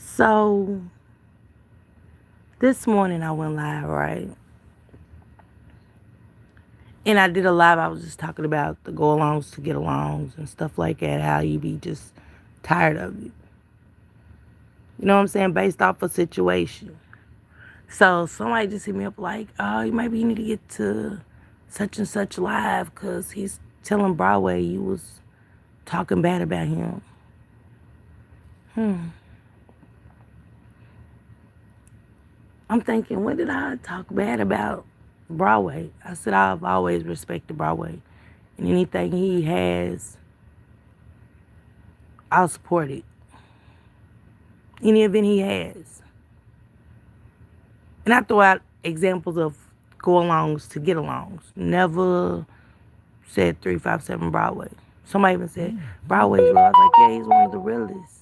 So this morning I went live, right? And I did a live. I was just talking about the go alongs to get alongs and stuff like that. How you be just tired of it. You know what I'm saying? Based off a situation. So somebody just hit me up like, oh, maybe you need to get to such and such live because he's telling Broadway you was talking bad about him. I'm thinking, when did I talk bad about Broadway? I said I've always respected Broadway. And anything he has, I'll support it. Any event he has. And I throw out examples of go alongs to get alongs. Never said 357 Broadway. Somebody even said, Broadway's real. I was like, yeah, he's one of the realest.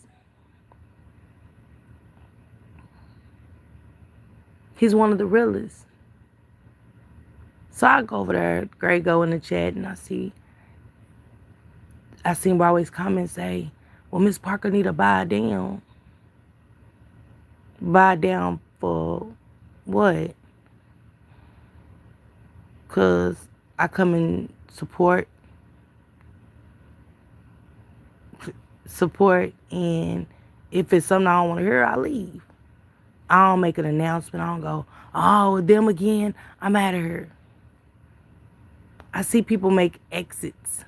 He's one of the realest. So I go over there, Greg go in the chat, and I seen Broadway's comments say, well, Miss Parker need to buy down. Buy down for what? Because I come and support, and if it's something I don't want to hear, I leave. I don't make an announcement. I don't go, oh, them again, I'm out of here. I see people make exits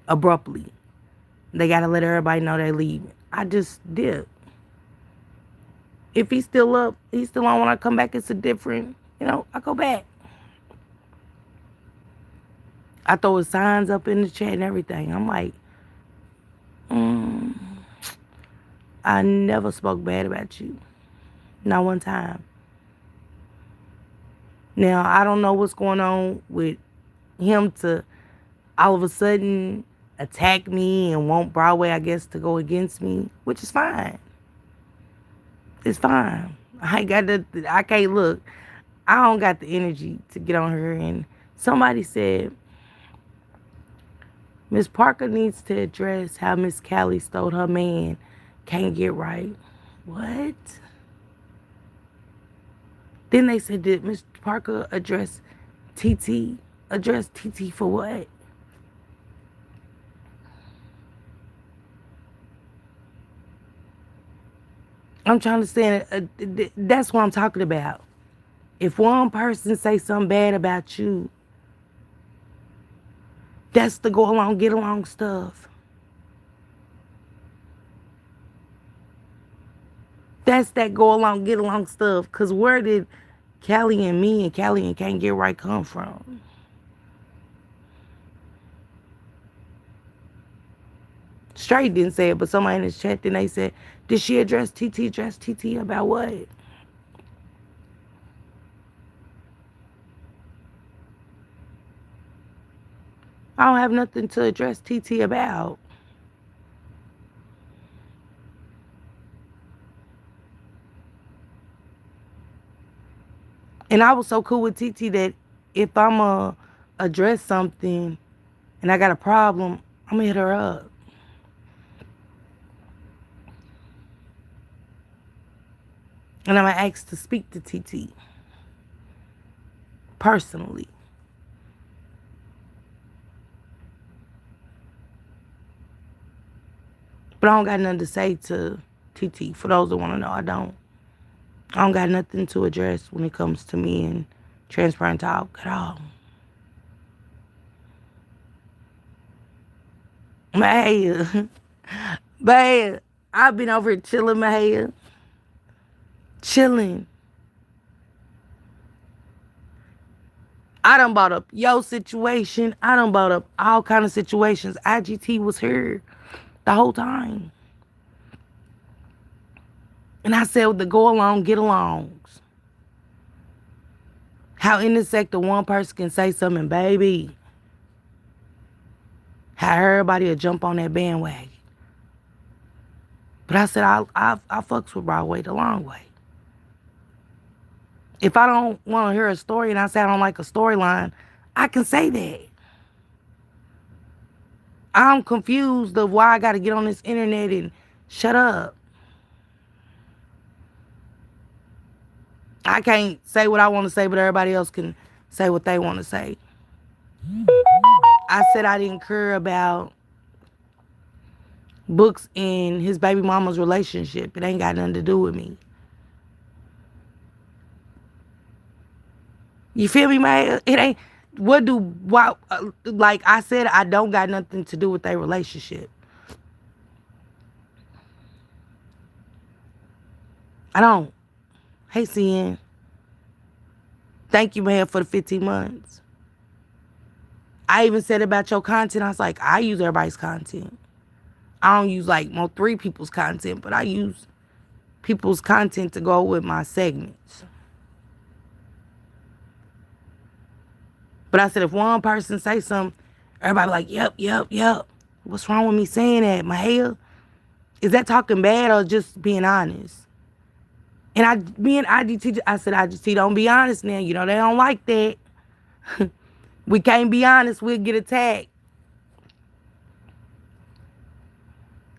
abruptly. They got to let everybody know they're leaving. I just dip. If he's still up, he's still on when I come back, it's a different, I go back. I throw his signs up in the chat and everything. I'm like, I never spoke bad about you. Not one time. Now, I don't know what's going on with him to all of a sudden attack me and want Broadway, I guess, to go against me, which is fine. It's fine. I can't look. I don't got the energy to get on her. And somebody said, Miss Parker needs to address how Miss Callie stole her man. Can't get right. What? Then they said, did Miss Parker address TT? Address TT for what? I'm trying to say, that's what I'm talking about. If one person say something bad about you, that's the go along, get along stuff. That's that go along, get along stuff. Because where did Callie and me and Callie and Can't Get Right come from? Straight didn't say it, but somebody in the chat, then they said, did she address TT about what? I don't have nothing to address TT about. And I was so cool with TT that if I'm going to address something and I got a problem, I'm going to hit her up. And I'm going to ask to speak to TT personally. But I don't got nothing to say to TT. For those that want to know, I don't. I don't got nothing to address when it comes to me and transparent talk at all. Mahaya. Babe, I've been over here chilling, Mahaya. Chilling. I done brought up your situation. I done brought up all kind of situations. IGT was here the whole time. And I said with the go along, get alongs. How in this sector one person can say something, baby. How everybody will jump on that bandwagon. But I said I fucks with Broadway the long way. If I don't want to hear a story and I say I don't like a storyline, I can say that. I'm confused of why I got to get on this internet and shut up. I can't say what I want to say, but everybody else can say what they want to say. I said I didn't care about Books in his baby mama's relationship. It ain't got nothing to do with me. You feel me, man? It ain't. Like I said, I don't got nothing to do with their relationship. I don't. Hey, CN. Thank you, man, for the 15 months. I even said about your content, I was like, I use everybody's content. I don't use like more 3 people's content, but I use people's content to go with my segments. But I said, if one person say something, everybody like, yep. What's wrong with me saying that? My hair? Is that talking bad or just being honest? And me and IGT, I said, IGT, don't be honest now. You know, they don't like that. We can't be honest. We'll get attacked.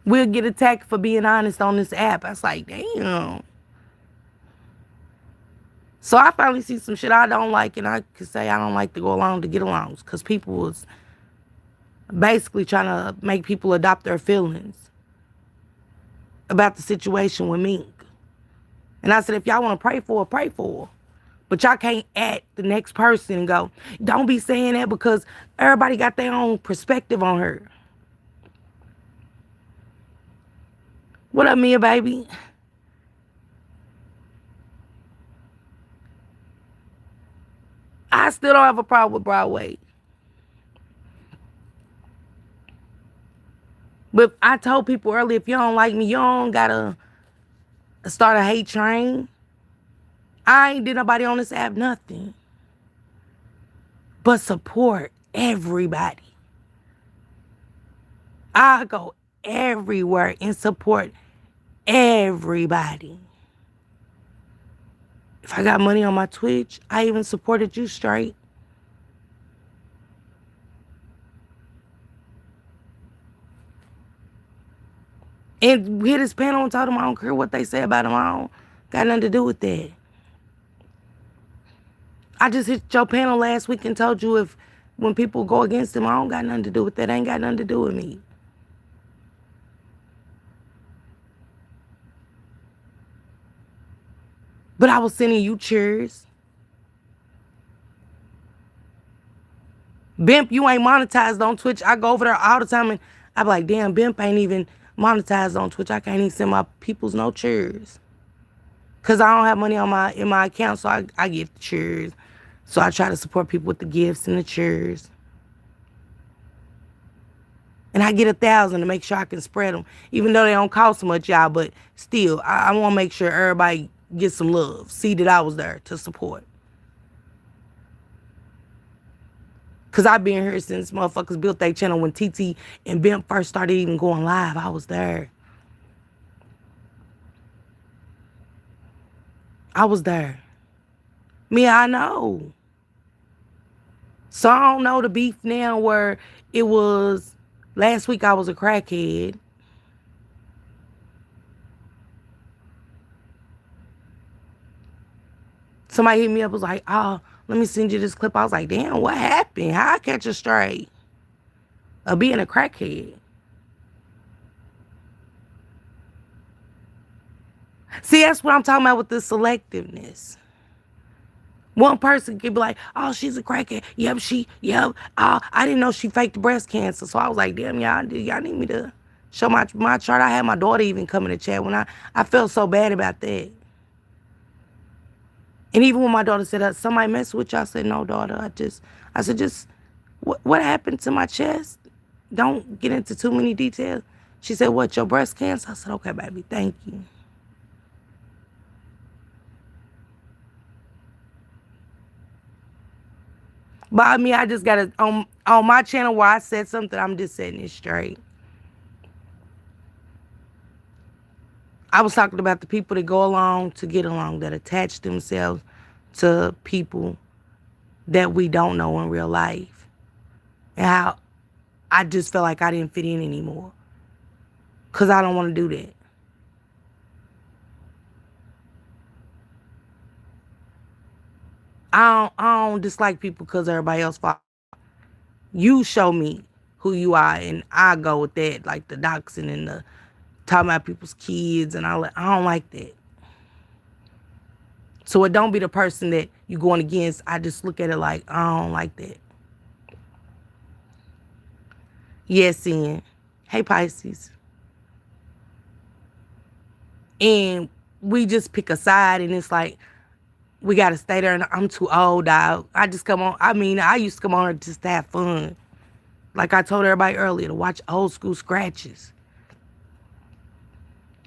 We'll get attacked for being honest on this app. I was like, damn. So I finally see some shit I don't like, and I could say I don't like to go along to get along, because people was basically trying to make people adopt their feelings about the situation with Mink. And I said, if y'all want to pray for her, pray for her. But y'all can't at the next person and go, don't be saying that, because everybody got their own perspective on her. What up, Mia, baby? I still don't have a problem with Broadway. But I told people earlier, if you don't like me, you don't gotta start a hate train. I ain't did nobody on this app nothing but support everybody. I go everywhere and support everybody. If I got money on my Twitch, I even supported you straight. And hit his panel and told him I don't care what they say about him. I don't got nothing to do with that. I just hit your panel last week and told you when people go against him, I don't got nothing to do with that. Ain't got nothing to do with me. But I was sending you cheers. Bimp, you ain't monetized on Twitch. I go over there all the time and I be like, damn, Bimp ain't even monetized on Twitch. I can't even send my peoples no cheers. Cause I don't have money in my account, so I give the cheers. So I try to support people with the gifts and the cheers. And I get 1,000 to make sure I can spread them. Even though they don't cost much, y'all, but still, I want to make sure everybody gets some love. See that I was there to support. Cause I've been here since motherfuckers built their channel. When TT and Bimp first started even going live, I was there. I was there. Me, I know. So I don't know the beef now where it was last week I was a crackhead. Somebody hit me up, was like, oh, let me send you this clip. I was like, damn, what happened? How I catch a straight of being a crackhead? See, that's what I'm talking about with the selectiveness. One person could be like, oh, she's a crackhead. Yep. Oh, I didn't know she faked breast cancer. So I was like, damn, y'all need me to show my chart. I had my daughter even come in the chat when I felt so bad about that. And even when my daughter said, somebody messed with you, I said, no, daughter. I said, what happened to my chest? Don't get into too many details. She said, what, your breast cancer? I said, okay, baby, thank you. But I mean, I just got to, on my channel where I said something, I'm just setting it straight. I was talking about the people that go along to get along, that attach themselves to people that we don't know in real life. And how I just felt like I didn't fit in anymore. Because I don't want to do that. I don't dislike people because everybody else follow. You show me who you are, and I go with that, like the doxing and the talking about people's kids and all that. I don't like that. So it don't be the person that you going against. I just look at it like, I don't like that. Yes, in. Hey, Pisces. And we just pick a side, and it's like, we got to stay there, and I'm too old, dog. I just come on. I mean, I used to come on here just to have fun. Like I told everybody earlier, to watch old school scratches.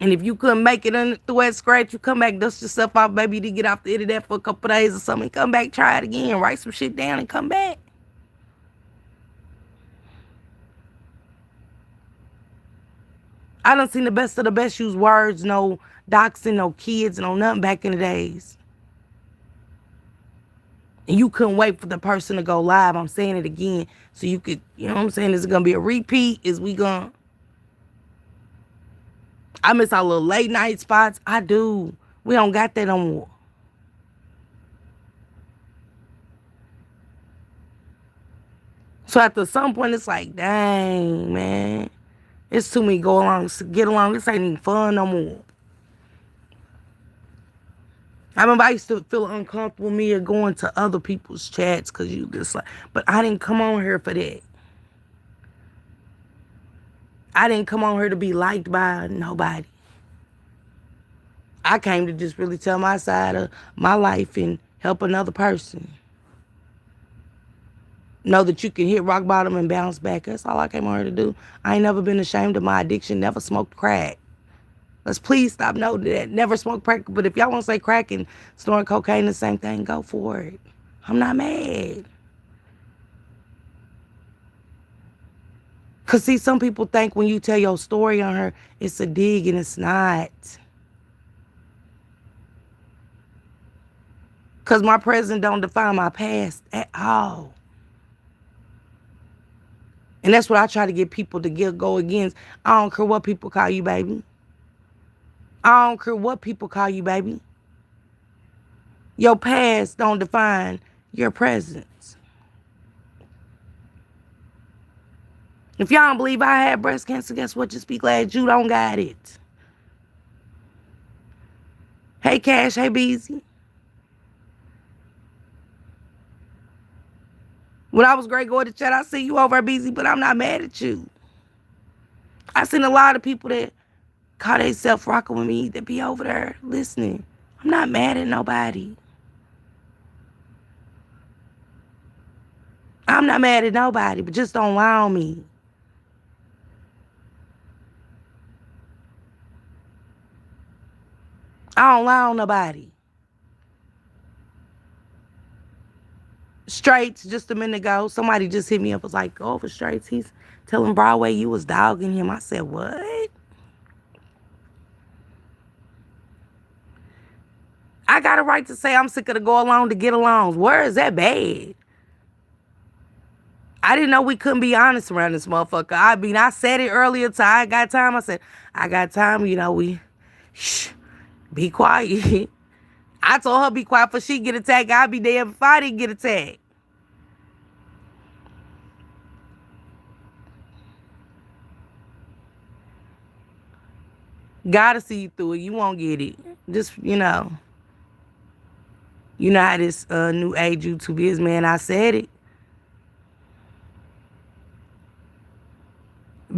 And if you couldn't make it through that scratch, you come back, dust yourself off, baby, to get off the internet for a couple of days or something. Come back, try it again, write some shit down, and come back. I done seen the best of the best use words, no doxing, no kids, no nothing back in the days. And you couldn't wait for the person to go live. I'm saying it again. So you could, you know what I'm saying? Is it going to be a repeat? Is we going to... I miss our little late night spots. I do. We don't got that no more. So after some point, it's like, dang, man. It's too many go along, get along. This ain't even fun no more. I remember I used to feel uncomfortable me going to other people's chats because you just like, but I didn't come on here for that. I didn't come on here to be liked by nobody. I came to just really tell my side of my life and help another person. Know that you can hit rock bottom and bounce back. That's all I came on here to do. I ain't never been ashamed of my addiction, never smoked crack. Let's please stop noting that. Never smoked crack. But if y'all want to say crack and snorting cocaine the same thing, go for it. I'm not mad. Because, see, some people think when you tell your story on her, it's a dig, and it's not. Because my present don't define my past at all. And that's what I try to get people to go against. I don't care what people call you, baby. I don't care what people call you, baby. Your past don't define your presence. If y'all don't believe I had breast cancer, guess what? Just be glad you don't got it. Hey, Cash. Hey, Beezy. When I was great going to chat, I see you over, Beezy, but I'm not mad at you. I seen a lot of people that call themselves rocking with me that be over there listening. I'm not mad at nobody. I'm not mad at nobody, but just don't lie on me. I don't lie on nobody. Straights, just a minute ago, somebody just hit me up, was like, go over Straights. He's telling Broadway you was dogging him. I said, what? I got a right to say I'm sick of the go along to get along. Where is that bad? I didn't know we couldn't be honest around this motherfucker. I mean, I said it earlier to I got time. I said, I got time, be quiet. I told her be quiet before she get attacked. I'd be there if I didn't get attacked. Gotta see you through it. You won't get it. Just, you know how this new age YouTube is, man. I said it.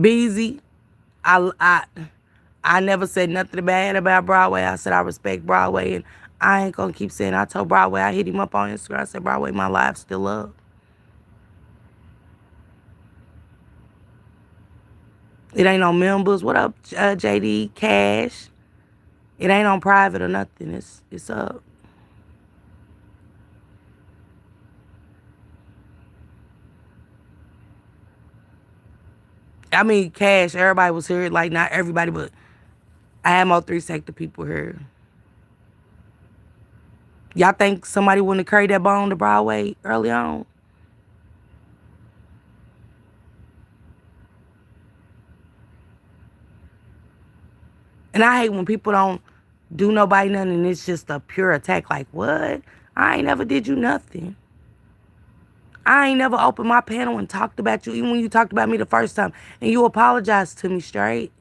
Beezy, I never said nothing bad about Broadway. I said I respect Broadway, and I ain't gonna keep saying. I told Broadway, I hit him up on Instagram. I said, Broadway, my live's still up. It ain't on members. What up, JD Cash? It ain't on private or nothing. It's up. I mean, Cash, everybody was here. Like, not everybody, but I had more 3 sector people here. Y'all think somebody wouldn't have carried that bone to Broadway early on? And I hate when people don't do nobody nothing and it's just a pure attack. Like, what? I ain't never did you nothing. I ain't never opened my panel and talked about you, even when you talked about me the first time. And you apologized to me straight.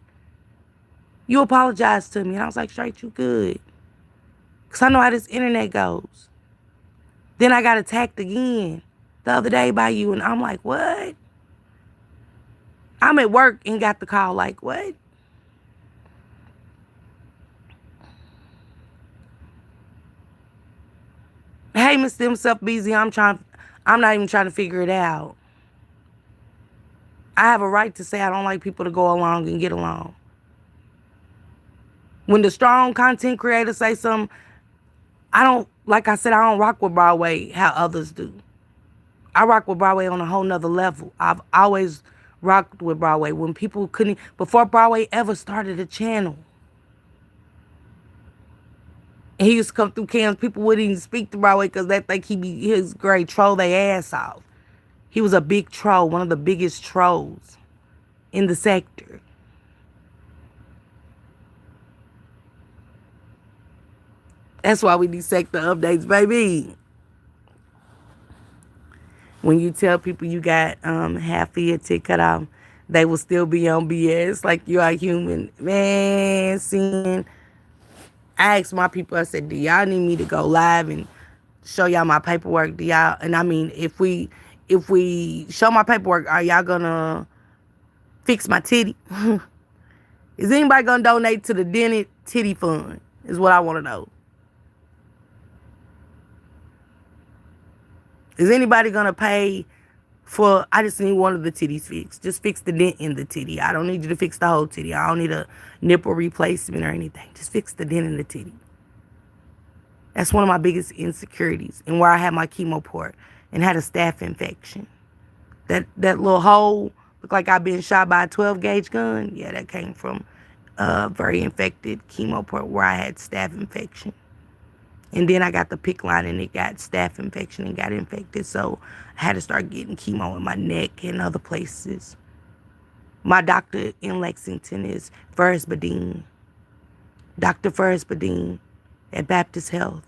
You apologized to me. And I was like, straight, you good. Because I know how this internet goes. Then I got attacked again the other day by you. And I'm like, what? I'm at work and got the call like, what? Hey, Mr. Himself Busy, I'm not even trying to figure it out. I have a right to say I don't like people to go along and get along. When the strong content creators say something, like I said, I don't rock with Broadway how others do. I rock with Broadway on a whole nother level. I've always rocked with Broadway when people couldn't, before Broadway ever started a channel. And he used to come through cams, people wouldn't even speak to Broadway because they think his great troll their ass off. He was a big troll, one of the biggest trolls in the sector. That's why we need sector updates, baby. When you tell people you got half of your tick cut off, they will still be on BS like you are human. Man, seeing, I asked my people, I said, do y'all need me to go live and show y'all my paperwork? Do y'all, and I mean, if we show my paperwork, are y'all gonna fix my titty? Is anybody gonna donate to the Denny Titty Fund? Is what I want to know. Is anybody gonna pay for? I just need one of the titties fixed. Just fix the dent in the titty. I don't need you to fix the whole titty. I don't need a nipple replacement or anything. Just fix the dent in the titty. That's one of my biggest insecurities, and where I had my chemo port and had a staph infection. That little hole looked like I'd been shot by a 12 gauge gun. Yeah, that came from a very infected chemo port where I had staph infection. And then I got the PICC line and it got staph infection and got infected. So I had to start getting chemo in my neck and other places. My doctor in Lexington is Ferris Badine. Dr. Ferris Badine at Baptist Health.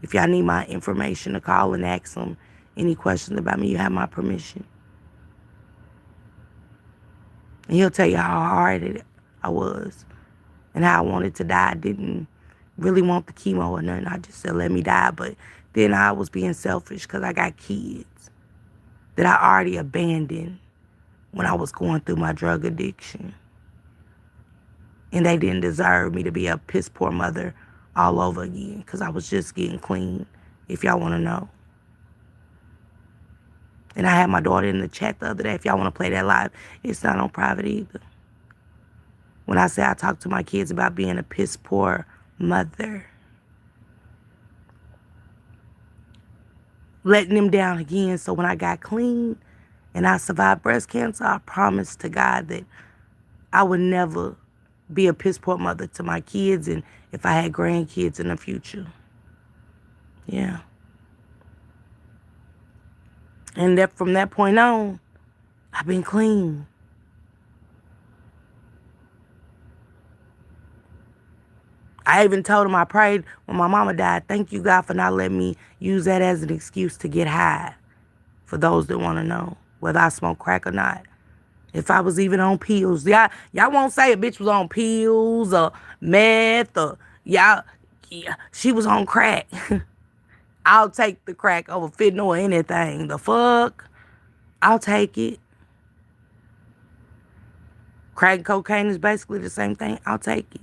If y'all need my information to call and ask him any questions about me, you have my permission. And he'll tell you how hard I was and how I wanted to die. I didn't really want the chemo or nothing. I just said, let me die. But then I was being selfish because I got kids that I already abandoned when I was going through my drug addiction. And they didn't deserve me to be a piss poor mother all over again because I was just getting clean, if y'all want to know. And I had my daughter in the chat the other day. If y'all want to play that live, it's not on private either. When I say I talk to my kids about being a piss poor mother, letting them down again. So when I got clean and I survived breast cancer, I promised to God that I would never be a piss poor mother to my kids and if I had grandkids in the future. Yeah. And that from that point on, I've been clean. I even told him I prayed when my mama died, thank you, God, for not letting me use that as an excuse to get high. For those that want to know whether I smoke crack or not. If I was even on pills. Y'all won't say a bitch was on pills or meth or yeah, she was on crack. I'll take the crack over fentanyl or anything. The fuck? I'll take it. Crack and cocaine is basically the same thing. I'll take it.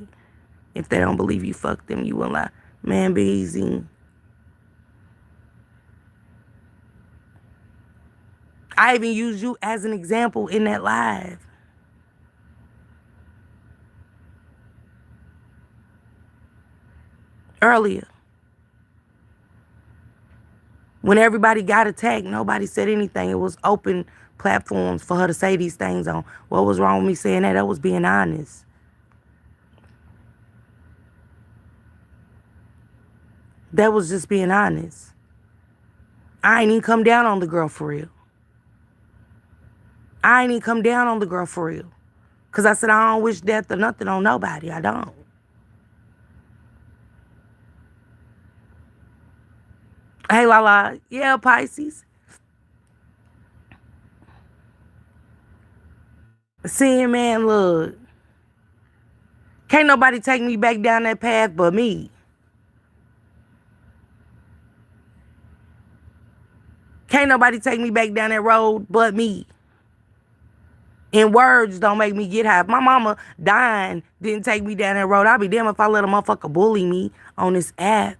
If they don't believe you, fuck them. You will lie. Man, be easy. I even used you as an example in that live. Earlier. When everybody got attacked, nobody said anything. It was open platforms for her to say these things on. What was wrong with me saying that? That was being honest. That was just being honest. I ain't even come down on the girl for real. I ain't even come down on the girl for real. Because I said I don't wish death or nothing on nobody. I don't. Hey, Lala. Yeah, Pisces. Seeing, man, look. Can't nobody take me back down that path but me. Can't nobody take me back down that road but me. And words don't make me get high. If my mama dying didn't take me down that road, I'd be damn if I let a motherfucker bully me on this app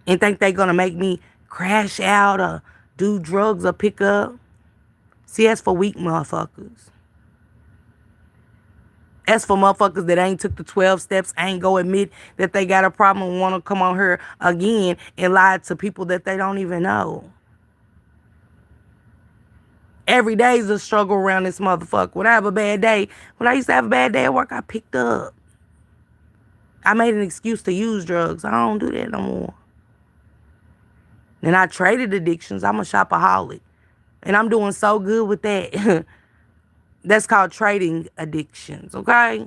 and think they gonna make me crash out or do drugs or pick up. See, that's for weak motherfuckers. That's for motherfuckers that ain't took the 12 steps, ain't go admit that they got a problem and want to come on here again and lie to people that they don't even know. Every day is a struggle around this motherfucker. When I have a bad day, when I used to have a bad day at work, I picked up. I made an excuse to use drugs. I don't do that no more. And I traded addictions. I'm a shopaholic. And I'm doing so good with that. That's called trading addictions, okay?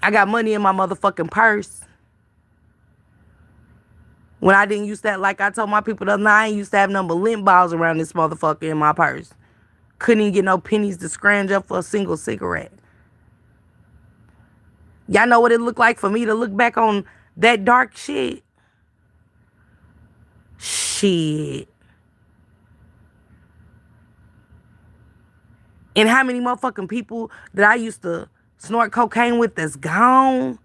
I got money in my motherfucking purse. When I didn't use that, like I told my people the other night, I ain't used to have nothing but lint balls around this motherfucker in my purse. Couldn't even get no pennies to scrounge up for a single cigarette. Y'all know what it looked like for me to look back on that dark shit? Shit. And how many motherfucking people that I used to snort cocaine with that's gone?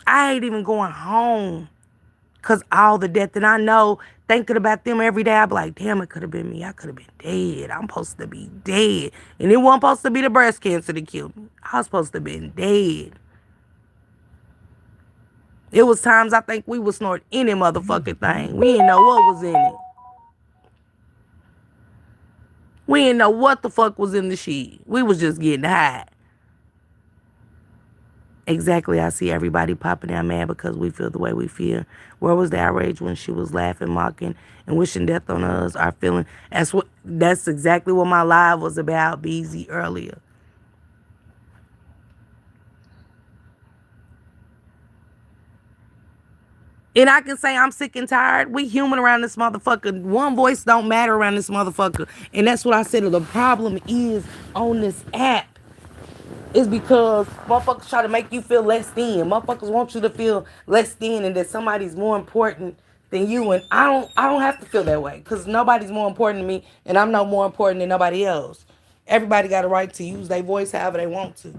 I ain't even going home. Because all the death that I know, thinking about them every day, I be like, damn, it could have been me. I could have been dead. I'm supposed to be dead. And it wasn't supposed to be the breast cancer that killed me. I was supposed to have been dead. It was times I think we would snort any motherfucking thing. We didn't know what was in it. We didn't know what the fuck was in the shit. We was just getting high. Exactly, I see everybody popping out mad because we feel the way we feel. Where was the outrage when she was laughing, mocking, and wishing death on us? Our feeling. That's exactly what my live was about, BZ, earlier. And I can say I'm sick and tired. We human around this motherfucker. One voice don't matter around this motherfucker. And that's what I said. The problem is on this app. Is because motherfuckers try to make you feel less than. Motherfuckers want you to feel less than and that somebody's more important than you. And I don't have to feel that way. Because nobody's more important than me. And I'm no more important than nobody else. Everybody got a right to use their voice however they want to.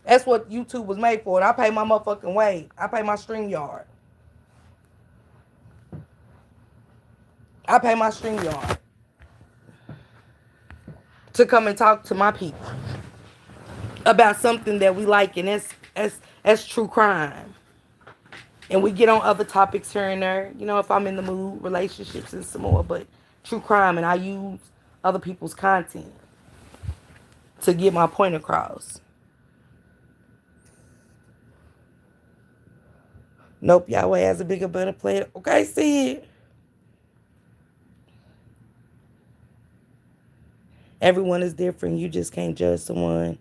That's what YouTube was made for. And I pay my motherfucking way. I pay my StreamYard. I pay my StreamYard to come and talk to my people about something that we like, and that's true crime. And we get on other topics here and there, you know, if I'm in the mood, relationships and some more, but true crime, and I use other people's content to get my point across. Nope, Yahweh has a bigger, better plan. Okay, see it. Everyone is different. You just can't judge someone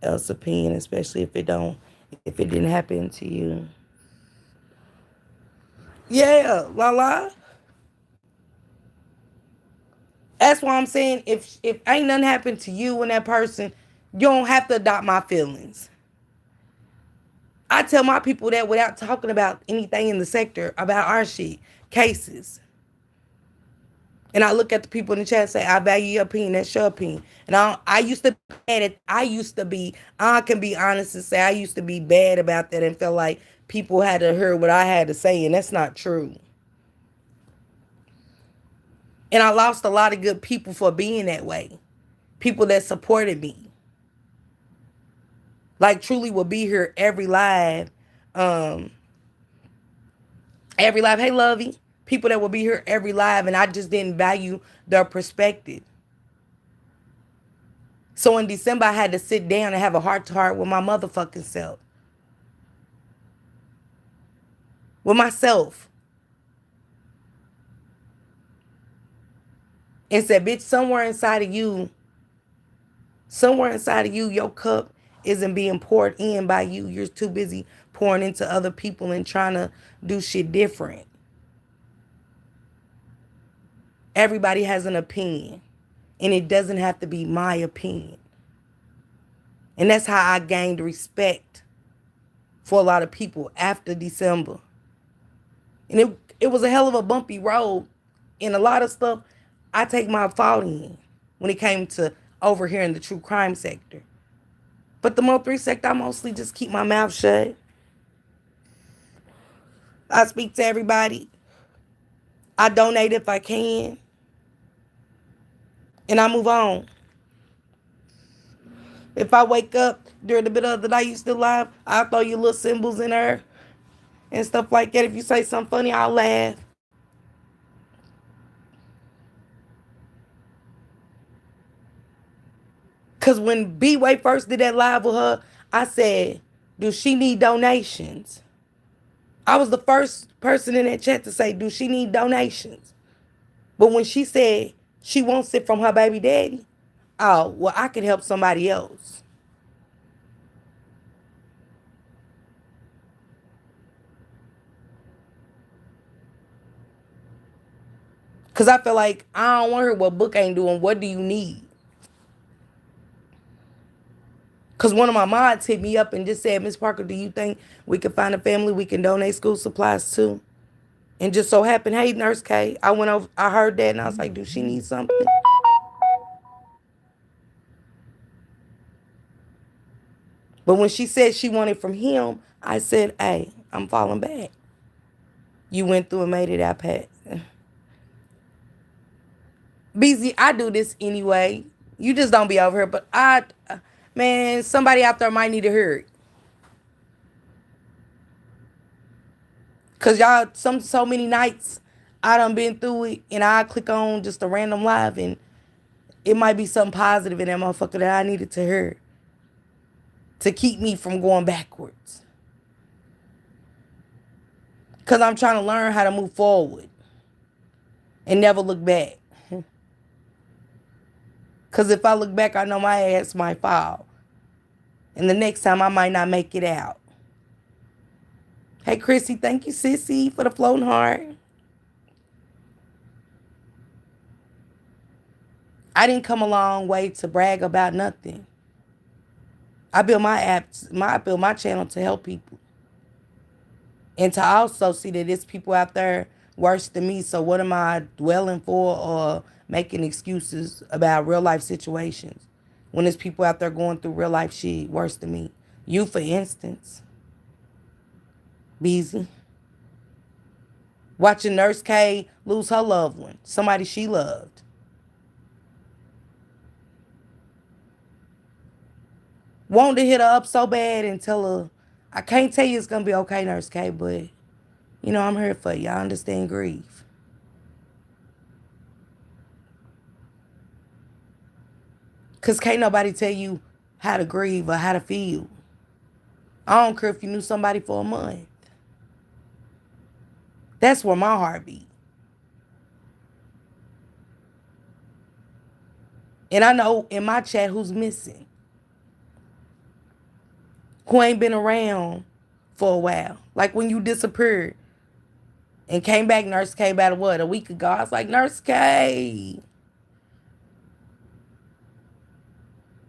else's opinion, especially if it didn't happen to you. Yeah, la la. That's why I'm saying if ain't nothing happened to you and that person, you don't have to adopt my feelings. I tell my people that without talking about anything in the sector about our shit, cases. And I look at the people in the chat and say, I value your opinion, that's your opinion. And I used to be bad at, I can be honest and say I used to be bad about that and felt like people had to hear what I had to say, and that's not true. And I lost a lot of good people for being that way. People that supported me. Like truly will be here every live. Every live. Hey, Lovey. People that will be here every live, and I just didn't value their perspective. So in December, I had to sit down and have a heart-to-heart with my motherfucking self. With myself. And said, bitch, somewhere inside of you, your cup isn't being poured in by you. You're too busy pouring into other people and trying to do shit different. Everybody has an opinion, and it doesn't have to be my opinion. And that's how I gained respect for a lot of people after December. And it was a hell of a bumpy road. And a lot of stuff I take my fault in when it came to over here in the true crime sector. But the Mo3 sector, I mostly just keep my mouth shut. I speak to everybody. I donate if I can. And I move on. If I wake up during the middle of the night, you still alive, I'll throw you little symbols in there and stuff like that. If you say something funny, I'll laugh. Because when B-Way first did that live with her, I said, do she need donations? I was the first person in that chat to say, do she need donations? But when she said she wants it from her baby daddy, oh, well, I could help somebody else. Because I feel like I don't want her what Book ain't doing. What do you need? Because one of my mods hit me up and just said, Miss Parker, do you think we can find a family we can donate school supplies to? And just so happened, hey, Nurse K, I went over, I heard that, and I was like, do she need something? But when she said she wanted from him, I said, hey, I'm falling back. You went through and made it out, Pat. BZ, I do this anyway. You just don't be over here. But man, somebody out there might need to hear it. Because y'all, so many nights I done been through it, and I click on just a random live, and it might be something positive in that motherfucker that I needed to hear to keep me from going backwards. Because I'm trying to learn how to move forward and never look back. Because if I look back, I know my ass might fall. And the next time I might not make it out. Hey, Chrissy, thank you, sissy, for the floating heart. I didn't come a long way to brag about nothing. I built I built my channel to help people. And to also see that there's people out there worse than me. So what am I dwelling for or making excuses about real life situations when there's people out there going through real life shit worse than me? You, for instance. Beezy. Watching Nurse K lose her loved one, somebody she loved. Wanted to hit her up so bad and tell her, I can't tell you it's going to be okay, Nurse K, but, you know, I'm here for you. I understand grief. Because can't nobody tell you how to grieve or how to feel. I don't care if you knew somebody for a month. That's where my heart beat. And I know in my chat who's missing. Who ain't been around for a while. Like when you disappeared and came back, Nurse K about what, a week ago. I was like, Nurse K.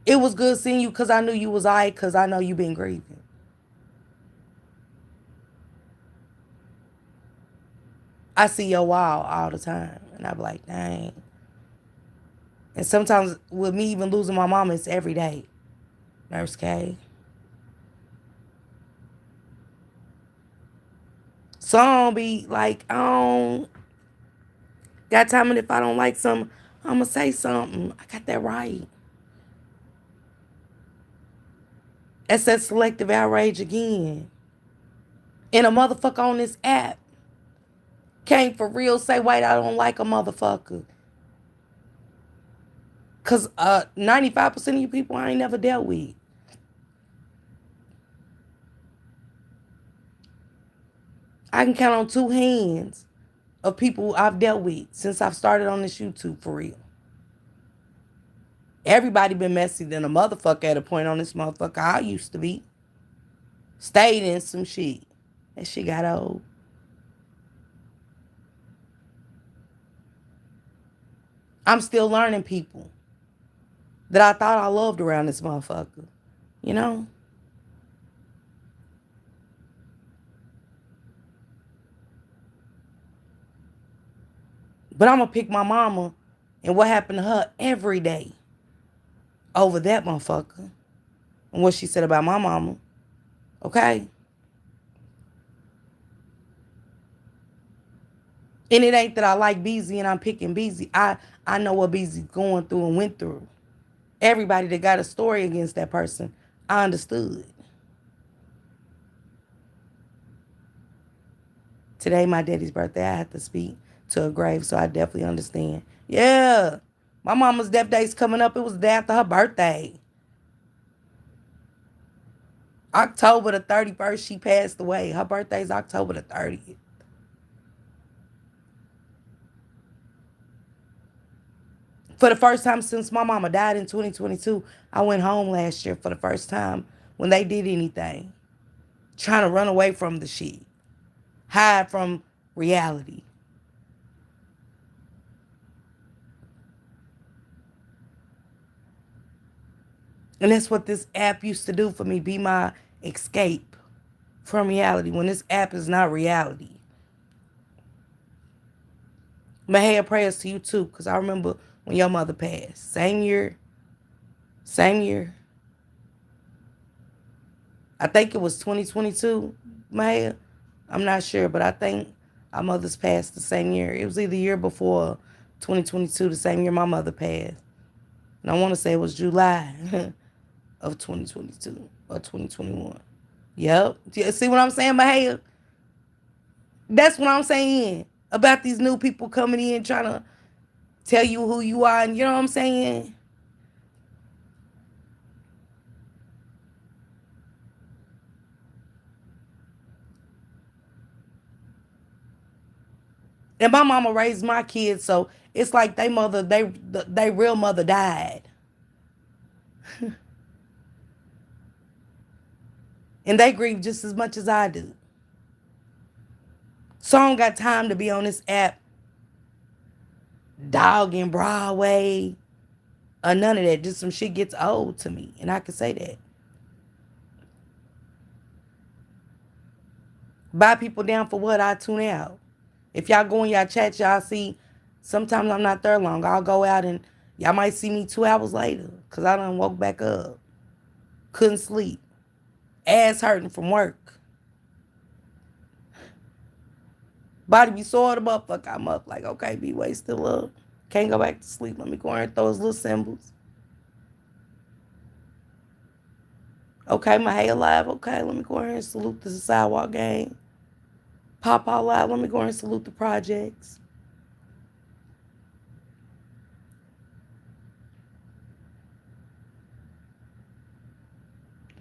It was good seeing you because I knew you was all right because I know you been grieving. I see your wall all the time. And I be like, dang. And sometimes with me even losing my mom, it's every day. Nurse K. So I don't be like, I don't got time, and if I don't like something, I'm going to say something. I got that right. That's that selective outrage again. And a motherfucker on this app can't for real say, wait, I don't like a motherfucker. Because 95% of you people I ain't never dealt with. I can count on two hands of people I've dealt with since I've started on this YouTube for real. Everybody been messy than a motherfucker at a point on this motherfucker. I used to be. Stayed in some shit. That shit got old. I'm still learning people that I thought I loved around this motherfucker. You know? But I'm going to pick my mama and what happened to her every day over that motherfucker and what she said about my mama. Okay? And it ain't that I like Beezy and I'm picking Beezy. I know what Beezy's going through and went through. Everybody that got a story against that person, I understood. Today, my daddy's birthday, I had to speak to a grave, so I definitely understand. Yeah, my mama's death day's coming up. It was the day after her birthday. October the 31st, she passed away. Her birthday's October the 30th. For the first time since my mama died in 2022, I went home last year for the first time when they did anything. Trying to run away from the shit. Hide from reality. And that's what this app used to do for me, be my escape from reality when this app is not reality. My head prayers to you too, because I remember when your mother passed. Same year. I think it was 2022, Maya. I'm not sure, but I think our mothers passed the same year. It was either year before 2022, the same year my mother passed. And I want to say it was July of 2022 or 2021. Yep. See what I'm saying, Maya? That's what I'm saying about these new people coming in trying to tell you who you are, and you know what I'm saying? And my mama raised my kids, so it's like they real mother died. And they grieve just as much as I do. So I don't got time to be on this app dogging Broadway or none of that. Just some shit gets old to me. And I can say that. Buy people down for what? I tune out. If y'all go in y'all chat, y'all see sometimes I'm not there long. I'll go out and y'all might see me 2 hours later because I done woke back up. Couldn't sleep. Ass hurting from work. Body be sore the motherfucker. I'm up like, okay, B-Way still up. Can't go back to sleep. Let me go ahead and throw his little symbols. Okay, my hair alive. Okay, let me go ahead and salute the sidewalk gang. Pop out loud. Let me go ahead and salute the projects.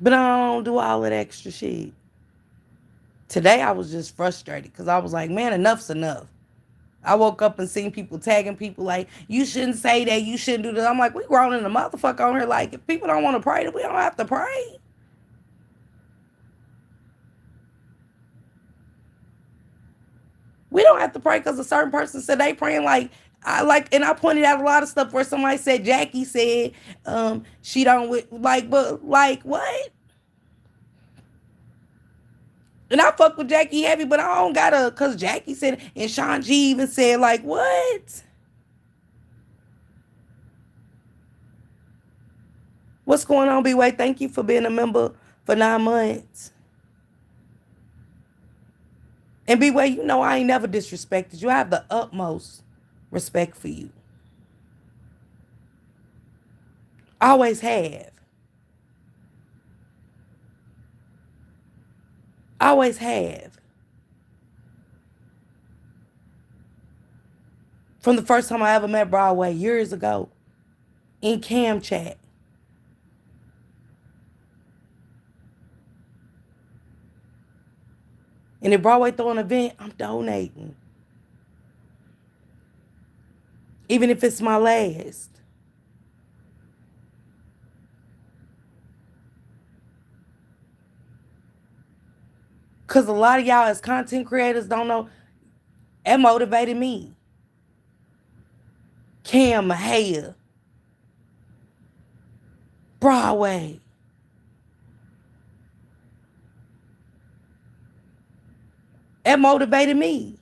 But I don't do all that extra shit. Today I was just frustrated because I was like, man, enough's enough. I woke up and seen people tagging people like, you shouldn't say that, you shouldn't do that. I'm like, we grown in the motherfucker on here. Like, if people don't want to pray, then we don't have to pray. We don't have to pray because a certain person said they praying like, and I pointed out a lot of stuff where somebody said Jackie said she don't like, but like what? And I fuck with Jackie heavy, but I don't gotta, cause Jackie said, and Sean G even said, like, what? What's going on, B-Way? Thank you for being a member for 9 months. And B-Way, you know I ain't never disrespected you. I have the utmost respect for you. Always have. Always have. From the first time I ever met Broadway years ago in Cam Chat. And if Broadway throw an event, I'm donating. Even if it's my last. Because a lot of y'all as content creators don't know. It motivated me. Cam Mahaya. Broadway. It motivated me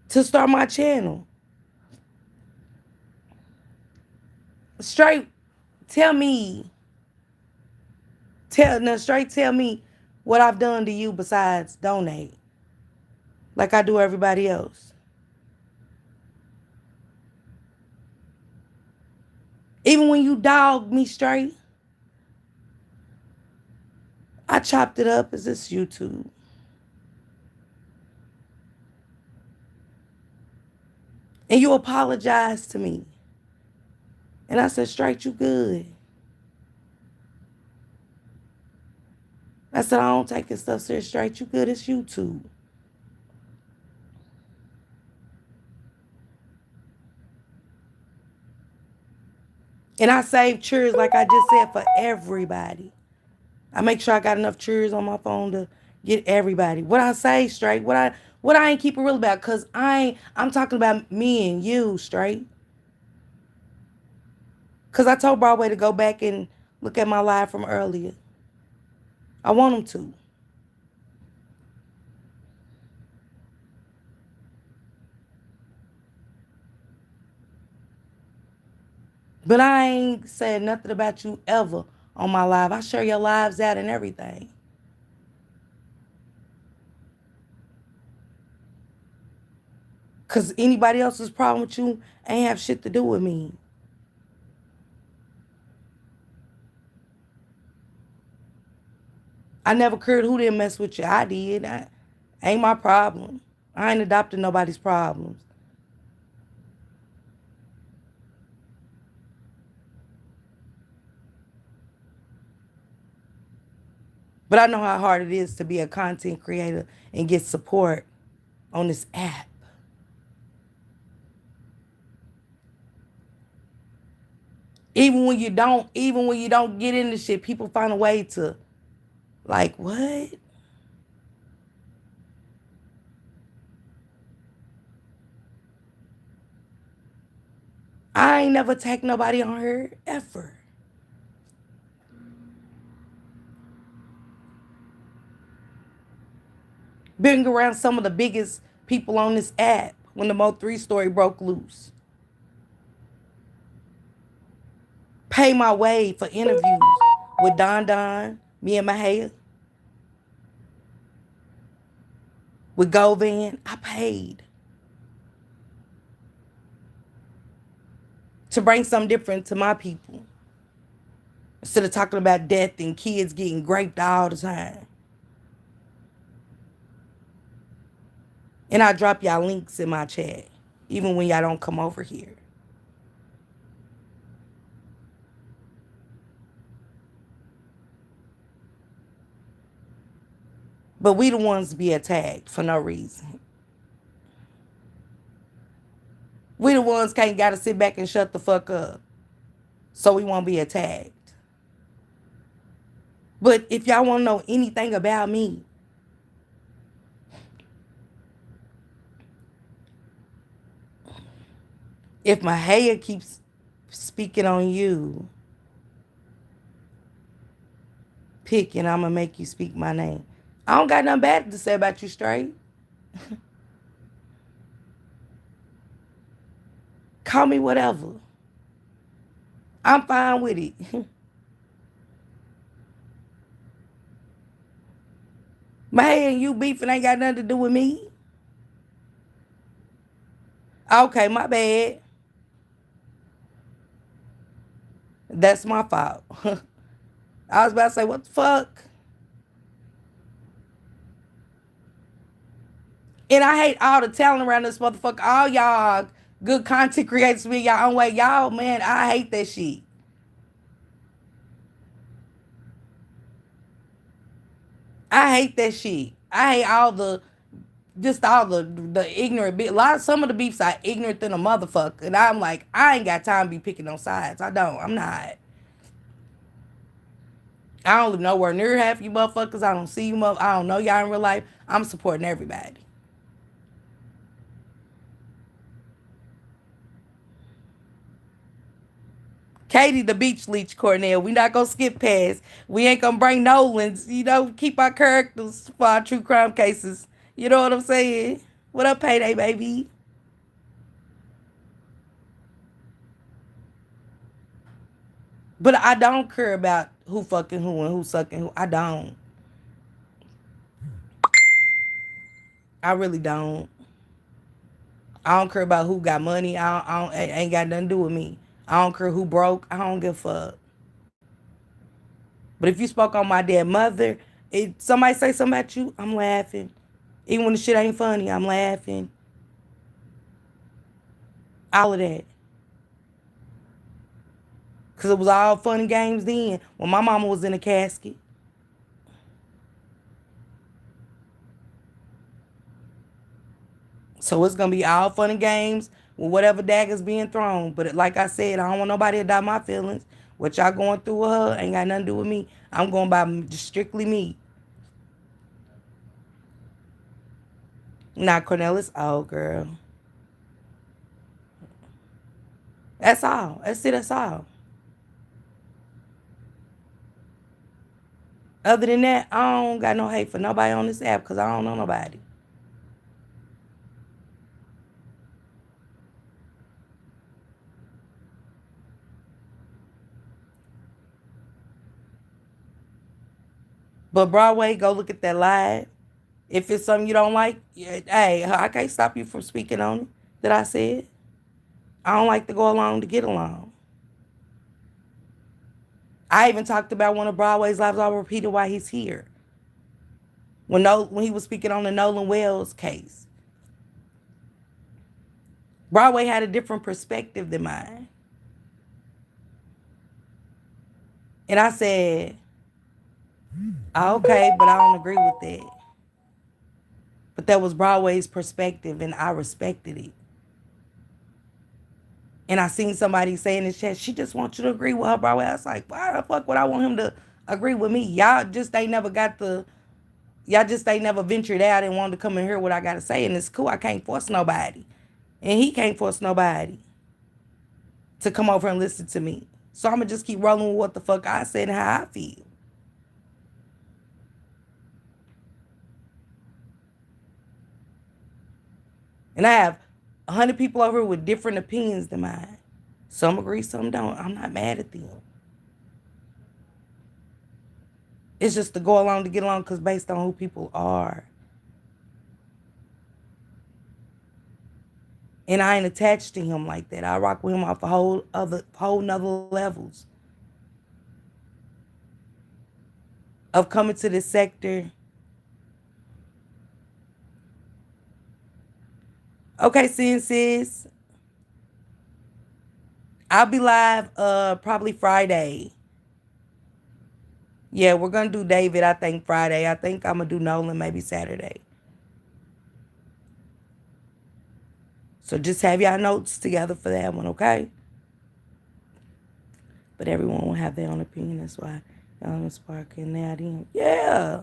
to start my channel. Straight tell me what I've done to you besides donate like I do everybody else. Even when you dog me straight, I chopped it up as this YouTube. And you apologized to me. And I said, straight, you good. I said, I don't take this stuff serious, straight, you good, it's YouTube. And I save cheers, like I just said, for everybody. I make sure I got enough cheers on my phone to get everybody. What I say, straight, what I ain't keep it real about, because I'm talking about me and you, straight. Because I told Broadway to go back and look at my live from earlier. I want them to. But I ain't said nothing about you ever on my live. I share your lives out and everything. Because anybody else's problem with you ain't have shit to do with me. I never cared who didn't mess with you. I did. Ain't my problem. I ain't adopted nobody's problems. But I know how hard it is to be a content creator and get support on this app. Even when you don't get into shit, people find a way to, like, what? I ain't never attacked nobody on her, ever. Been around some of the biggest people on this app when the Mo3 story broke loose. Pay my way for interviews with Don Don, me and Mahaya, with Govan. I paid to bring something different to my people. Instead of talking about death and kids getting raped all the time. And I drop y'all links in my chat, even when y'all don't come over here. But we the ones be attacked for no reason. We the ones can't gotta sit back and shut the fuck up so we won't be attacked. But if y'all want to know anything about me, if Mahaya keeps speaking on you, pick and I'm going to make you speak my name. I don't got nothing bad to say about you, straight. Call me whatever. I'm fine with it. Mahaya and you beefing ain't got nothing to do with me. Okay, my bad. That's my fault. I was about to say, what the fuck? And I hate all the talent around this motherfucker. All y'all good content creators be y'all own way. Y'all, man, I hate that shit. I hate that shit. I hate all the ignorant bit. Some of the beefs are ignorant than a motherfucker. And I'm like, I ain't got time to be picking on sides. I don't. I'm not. I don't live nowhere near half you motherfuckers. I don't see you I don't know y'all in real life. I'm supporting everybody. Katie the beach leech, Cornell. We not gonna skip past. We ain't gonna bring Nolan's. Keep our characters for our true crime cases. You know what I'm saying? What up, Payday, baby? But I don't care about who fucking who and who sucking who. I don't. I really don't. I don't care about who got money. It ain't got nothing to do with me. I don't care who broke. I don't give a fuck. But if you spoke on my dead mother, somebody say something about you, I'm laughing. Even when the shit ain't funny, I'm laughing. All of that. Because it was all fun and games then when my mama was in a casket. So it's going to be all fun and games with whatever dagger's being thrown. But like I said, I don't want nobody to doubt my feelings. What y'all going through with her ain't got nothing to do with me. I'm going by just strictly me. Not Cornelis. Oh, girl. That's all. That's it. That's all. Other than that, I don't got no hate for nobody on this app because I don't know nobody. But Broadway, go look at that live. If it's something you don't like, hey, I can't stop you from speaking on it that I said. I don't like to go along to get along. I even talked about one of Broadway's lives. I'll repeat it while he's here. When he was speaking on the Nolan Wells case. Broadway had a different perspective than mine. And I said, okay, but I don't agree with that. But that was Broadway's perspective, and I respected it. And I seen somebody say in the chat, she just wants you to agree with her, Broadway. I was like, why the fuck would I want him to agree with me? Y'all just ain't never ventured out and wanted to come and hear what I got to say. And it's cool. I can't force nobody. And he can't force nobody to come over and listen to me. So I'm going to just keep rolling with what the fuck I said and how I feel. And I have 100 people over here with different opinions than mine. Some agree, some don't. I'm not mad at them. It's just to go along to get along because based on who people are. And I ain't attached to him like that. I rock with him off a whole nother levels of coming to this sector. Okay, sis. I'll be live probably Friday. Yeah, we're going to do David, I think, Friday. I think I'm going to do Nolan maybe Saturday. So just have y'all notes together for that one, okay? But everyone will have their own opinion. That's why y'all spark and now them. Yeah.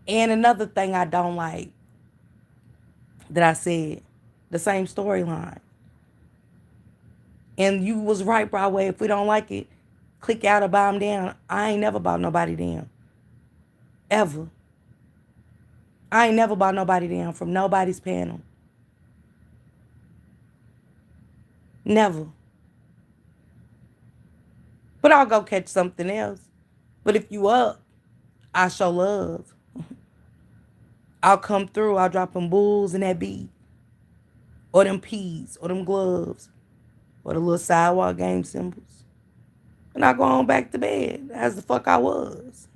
And another thing I don't like that I said, the same storyline. And you was right, Broadway. If we don't like it, click out or bomb down. I ain't never bought nobody down. Ever. I ain't never bought nobody down from nobody's panel. Never. But I'll go catch something else. But if you up, I show love. I'll come through. I'll drop them bulls and that beat. Or them peas. Or them gloves. Or the little sidewalk game symbols. And I go on back to bed as the fuck I was.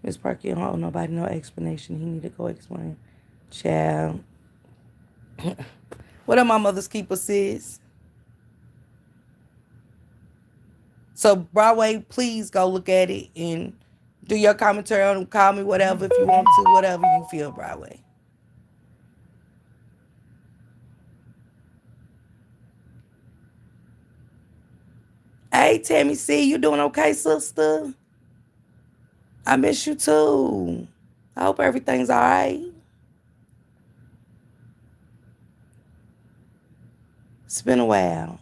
Miss Parker, you don't owe nobody no explanation. He need to go explain. Child. What up, my mother's keeper, sis? So Broadway, please go look at it and do your commentary on it. Call me whatever if you want to, whatever you feel, Broadway. Hey, Tammy C, you doing okay, sister? I miss you too. I hope everything's all right. It's been a while.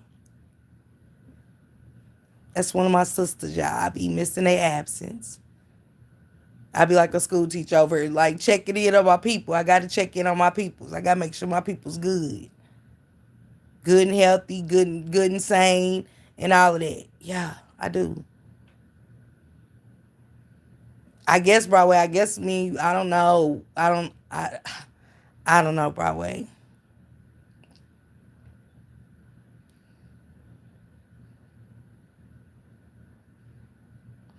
That's one of my sisters, y'all. I be missing their absence. I be like a school teacher over here, like checking in on my people. I got to check in on my peoples. I got to make sure my people's good. Good and healthy, good and sane, and all of that. Yeah, I do. I guess Broadway. I guess me. I don't know. I don't know Broadway.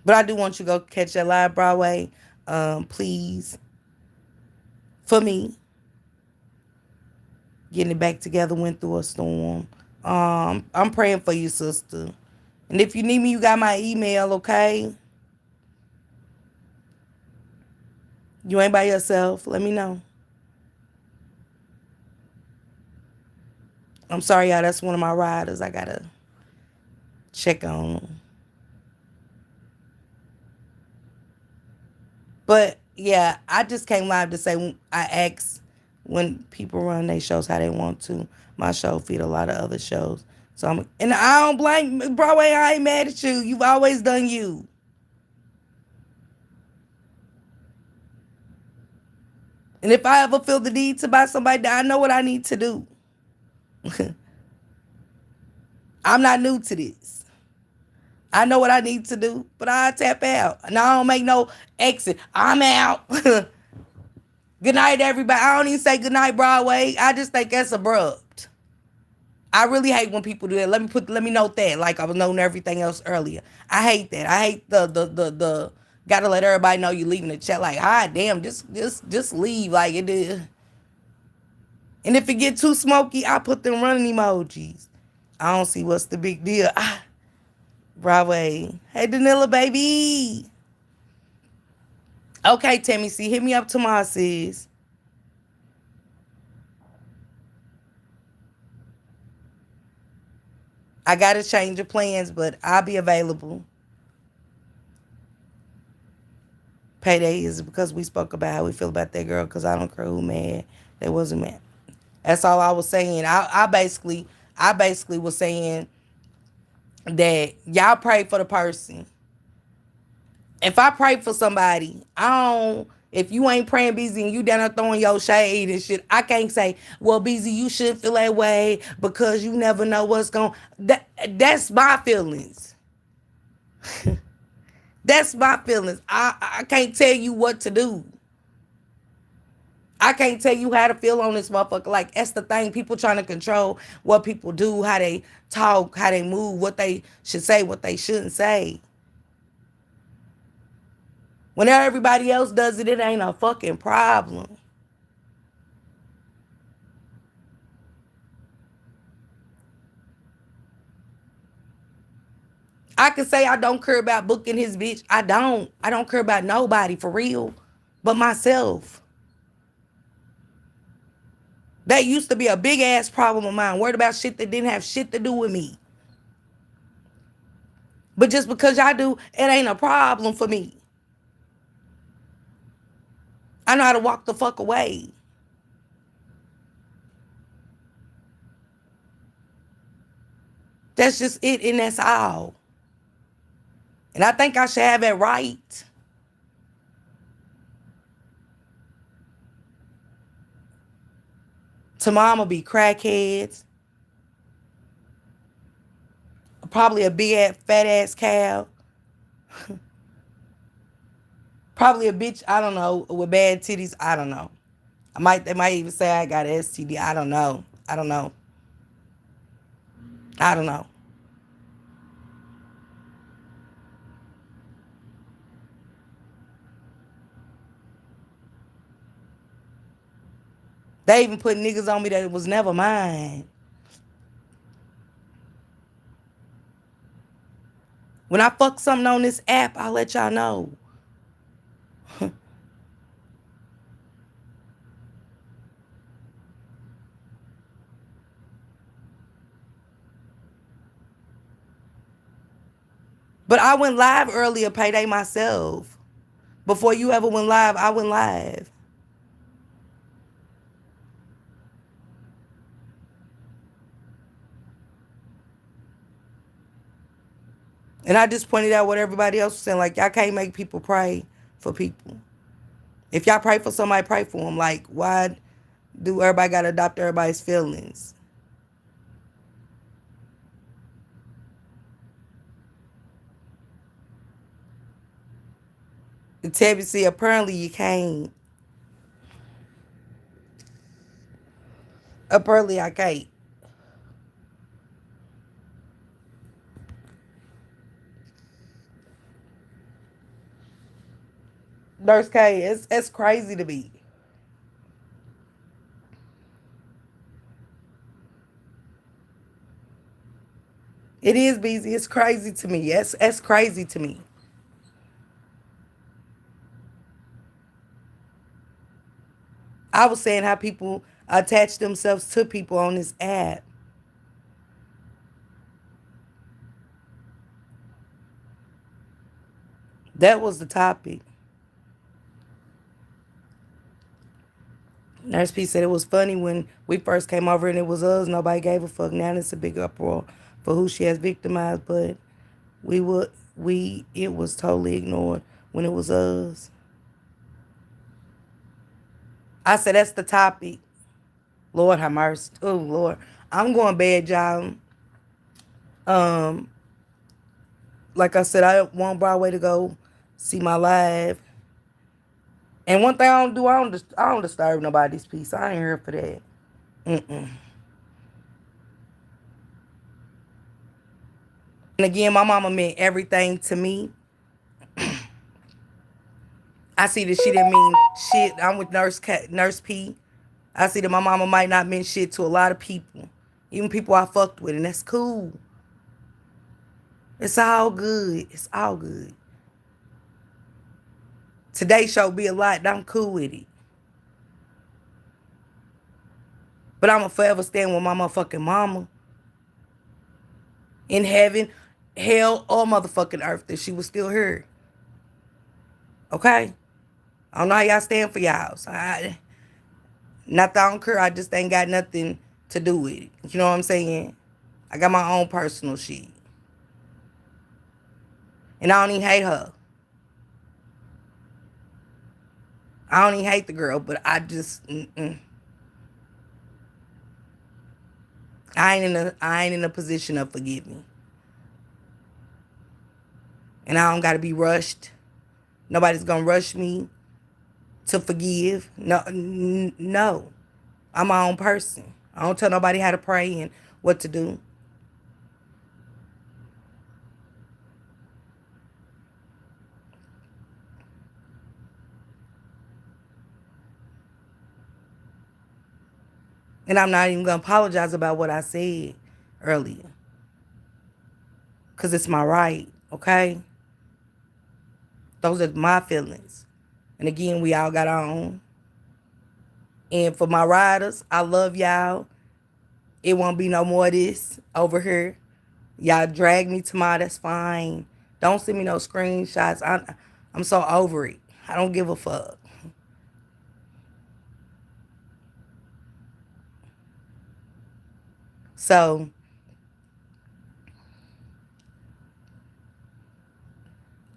But I do want you to go catch that live Broadway, please. For me, getting it back together went through a storm. I'm praying for you, sister. And if you need me, you got my email, okay? You ain't by yourself. Let me know. I'm sorry, y'all. That's one of my riders. I gotta check on. But yeah, I just came live to say I ask when people run their shows how they want to. My show feed a lot of other shows. And I don't blame Broadway. I ain't mad at you. You've always done you. And if I ever feel the need to buy somebody, I know what I need to do. I'm not new to this. I know what I need to do, but I tap out. And I don't make no exit. I'm out. Good night, everybody. I don't even say good night, Broadway. I just think that's abrupt. I really hate when people do that. Let me note that. Like I was noting everything else earlier. I hate that. I hate the gotta let everybody know you leaving the chat. Like, damn, just leave. Like it is. And if it get too smoky, I put them running emojis. I don't see what's the big deal. Broadway. Hey, Danila, baby. Okay, Tammy C, hit me up tomorrow, sis. I got to change the plans, but I'll be available. Payday is because we spoke about how we feel about that girl because I don't care who mad. They wasn't mad. That's all I was saying. I basically was saying that y'all pray for the person. If I pray for somebody, if you ain't praying busy and you down there throwing your shade and shit, I can't say, well, busy, you shouldn't feel that way because you never know what's going. That's my feelings. That's my feelings. I can't tell you what to do. I can't tell you how to feel on this motherfucker. Like, that's the thing. People trying to control what people do, how they talk, how they move, what they should say, what they shouldn't say. When everybody else does it, it ain't a fucking problem. I can say I don't care about booking his bitch. I don't. I don't care about nobody for real but myself. That used to be a big ass problem of mine. Worried about shit that didn't have shit to do with me. But just because y'all do, it ain't a problem for me. I know how to walk the fuck away. That's just it, and that's all. And I think I should have it right. Tomorrow I'm gonna be crackheads. Probably a big ass fat ass cow. Probably a bitch, I don't know, with bad titties. I don't know. They might even say I got an STD. I don't know. I don't know. I don't know. They even put niggas on me that was never mine. When I fuck something on this app, I'll let y'all know. But I went live earlier, Payday, myself. Before you ever went live, I went live. And I just pointed out what everybody else was saying. Like, y'all can't make people pray for people. If y'all pray for somebody, pray for them. Like, why do everybody got to adopt everybody's feelings? And Tabby, see, apparently you can't. Apparently I can't. Nurse K, it's crazy to me. It is busy. It's crazy to me. It's crazy to me. I was saying how people attach themselves to people on this app. That was the topic. Nurse P said it was funny when we first came over and it was us. Nobody gave a fuck. Now it's a big uproar for who she has victimized, but it was totally ignored when it was us. I said that's the topic. Lord have mercy. Oh Lord. I'm going bed, y'all. Um, like I said, I want Broadway to go see my live. And one thing I don't do, I don't disturb nobody's peace. I ain't here for that. Mm-mm. And again, my mama meant everything to me. I see that she didn't mean shit. I'm with Nurse P. I see that my mama might not mean shit to a lot of people, even people I fucked with, and that's cool. It's all good. It's all good. Today's show be a lot, and I'm cool with it. But I'ma forever stand with my motherfucking mama in heaven, hell, or motherfucking earth that she was still here. Okay? I don't know how y'all stand for y'all. So not that I don't care. I just ain't got nothing to do with it. You know what I'm saying? I got my own personal shit. And I don't even hate her. I don't even hate the girl, but I just, I ain't in a position of forgiving. And I don't gotta be rushed. Nobody's gonna rush me to forgive. No, no. I'm my own person. I don't tell nobody how to pray and what to do. And I'm not even gonna apologize about what I said earlier. Cause it's my right, okay? Those are my feelings. And again, we all got our own. And for my riders, I love y'all. It won't be no more of this over here. Y'all drag me tomorrow, that's fine. Don't send me no screenshots. I'm so over it. I don't give a fuck. So,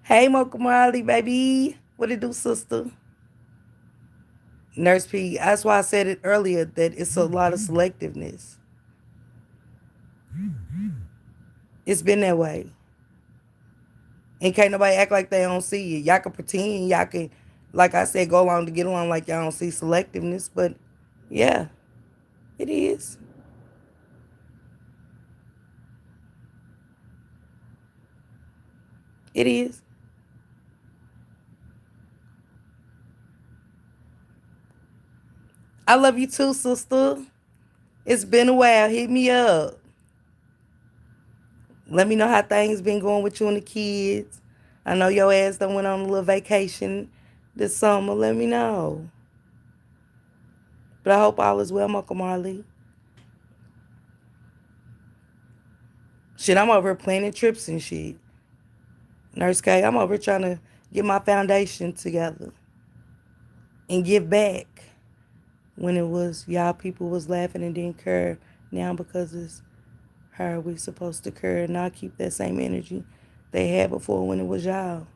hey, Mocha Marley, baby. What it do, sister? Nurse P. That's why I said it earlier that it's a lot of selectiveness. It's been that way. And can't nobody act like they don't see it. Y'all can pretend. Y'all can, like I said, go along to get along like y'all don't see selectiveness. But yeah, it is. It is. I love you too, sister. It's been a while. Hit me up. Let me know how things been going with you and the kids. I know your ass done went on a little vacation this summer. Let me know. But I hope all is well, Uncle Marley. Shit, I'm over here planning trips and shit. Nurse K, I'm over here trying to get my foundation together and give back when it was y'all people was laughing and didn't care. Now because it's her, we supposed to care and not keep that same energy they had before when it was y'all.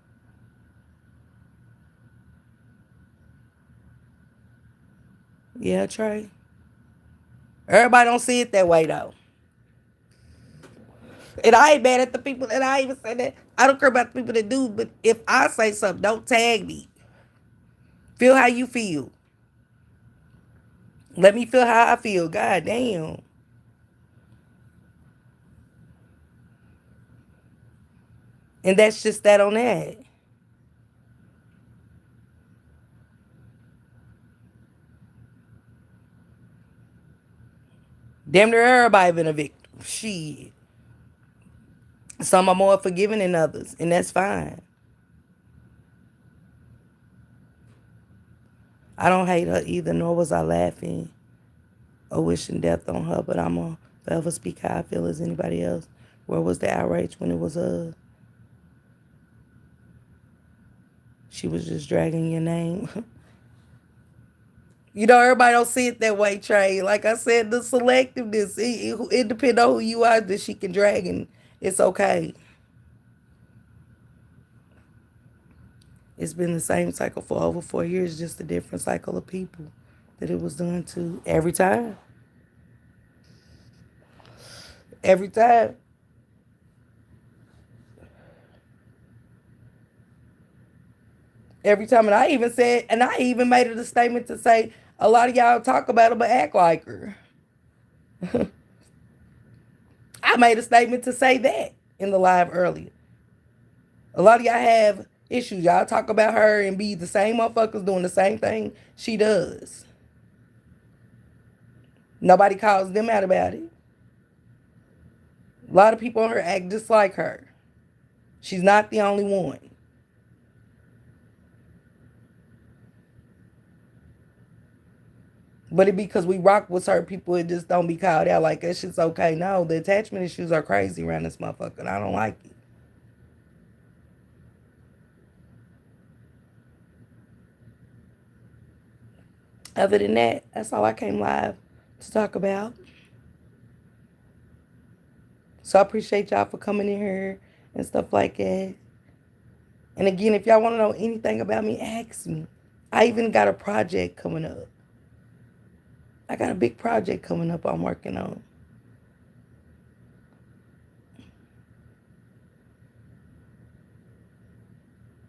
Yeah, Trey. Everybody don't see it that way though. And I ain't mad at the people that I even say that. I don't care about the people that do, but if I say something, don't tag me. Feel how you feel. Let me feel how I feel. God damn. And that's just that on that. Damn near everybody been a victim. Shit. Some are more forgiving than others, and that's fine. I don't hate her either, nor was I laughing or wishing death on her, but I'm going to forever speak how I feel as anybody else. Where was the outrage when it was she was just dragging your name? You know, everybody don't see it that way, Trey. Like I said, the selectiveness, it depends on who you are that she can drag, and it's okay. It's been the same cycle for over 4 years, just a different cycle of people that it was done to every time. Every time. Every time. And I even said, and I even made it a statement to say, a lot of y'all talk about her but act like her. I made a statement to say that in the live earlier. A lot of y'all have issues. Y'all talk about her and be the same motherfuckers doing the same thing she does. Nobody calls them out about it. A lot of people on her act just like her. She's not the only one. But it because we rock with certain people, it just don't be called out like that shit's okay. No, the attachment issues are crazy around this motherfucker, and I don't like it. Other than that, that's all I came live to talk about. So I appreciate y'all for coming in here and stuff like that. And again, if y'all want to know anything about me, ask me. I even got a project coming up. I got a big project coming up I'm working on.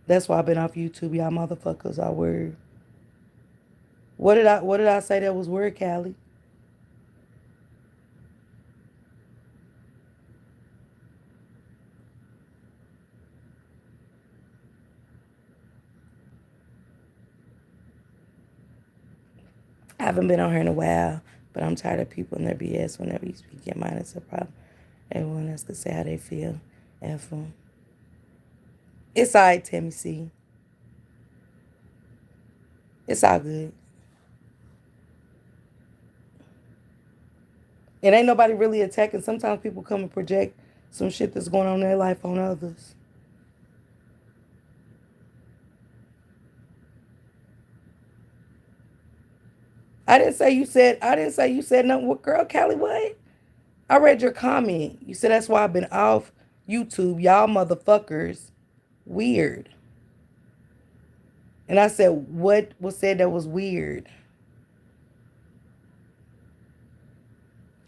That's why I've been off YouTube. Y'all motherfuckers are weird. What did I say that was weird, Callie? I haven't been on here in a while, but I'm tired of people and their BS. Whenever you speak your mind, it's a problem. Everyone else can say how they feel. F them. It's all right, Tammy C. It's all good. It ain't nobody really attacking. Sometimes people come and project some shit that's going on in their life on others. I didn't say you said nothing. What, girl, Callie, what? I read your comment. You said that's why I've been off YouTube. Y'all motherfuckers weird. And I said, what was said that was weird?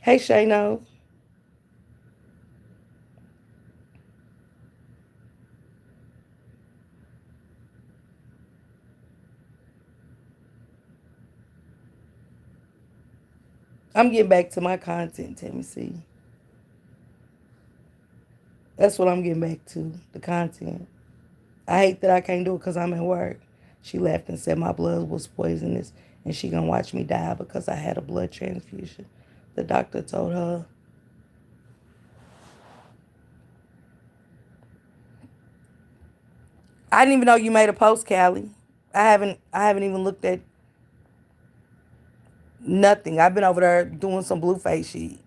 Hey, Shayno. I'm getting back to my content, Timmy C. That's what I'm getting back to, the content. I hate that I can't do it because I'm at work. She laughed and said my blood was poisonous and she gonna watch me die because I had a blood transfusion. The doctor told her I didn't even know you made a post, Callie. I haven't even looked at nothing. I've been over there doing some blue face shit.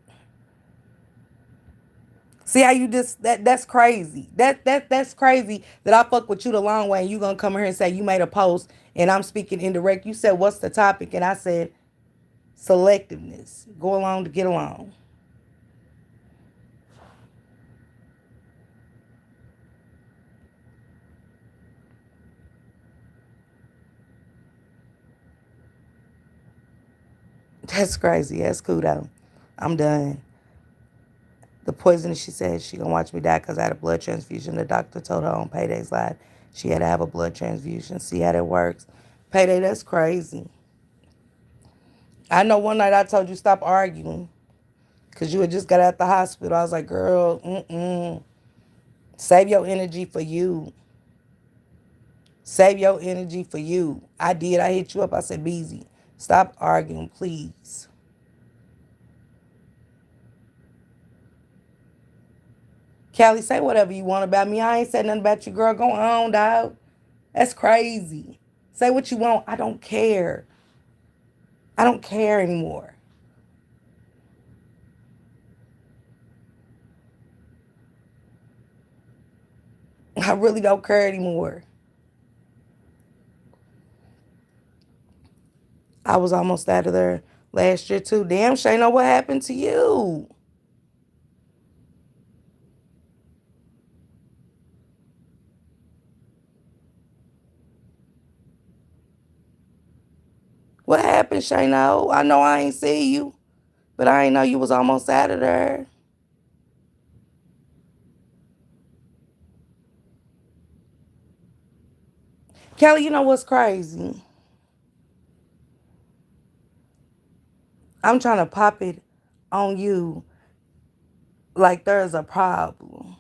See how you just that's crazy. That's crazy that I fuck with you the long way and you gonna come here and say you made a post and I'm speaking indirect. You said what's the topic? And I said selectiveness. Go along to get along. That's crazy. That's cool though. I'm done. The poison, she said she gonna watch me die because I had a blood transfusion. The doctor told her on payday's live she had to have a blood transfusion. See how that works. Payday, that's crazy. I know one night I told you stop arguing because you had just got out the hospital. I was like, girl, save your energy for you. Save your energy for you. I did. I hit you up. I said, Beezy, stop arguing, please. Callie, say whatever you want about me. I ain't said nothing about you, girl. Go on, dog. That's crazy. Say what you want. I don't care. I don't care anymore. I really don't care anymore. I was almost out of there last year too. Damn, Shayna, what happened to you? What happened, Shayna? I know I ain't see you, but I ain't know you was almost out of there. Kelly, you know what's crazy? I'm trying to pop it on you like there's a problem.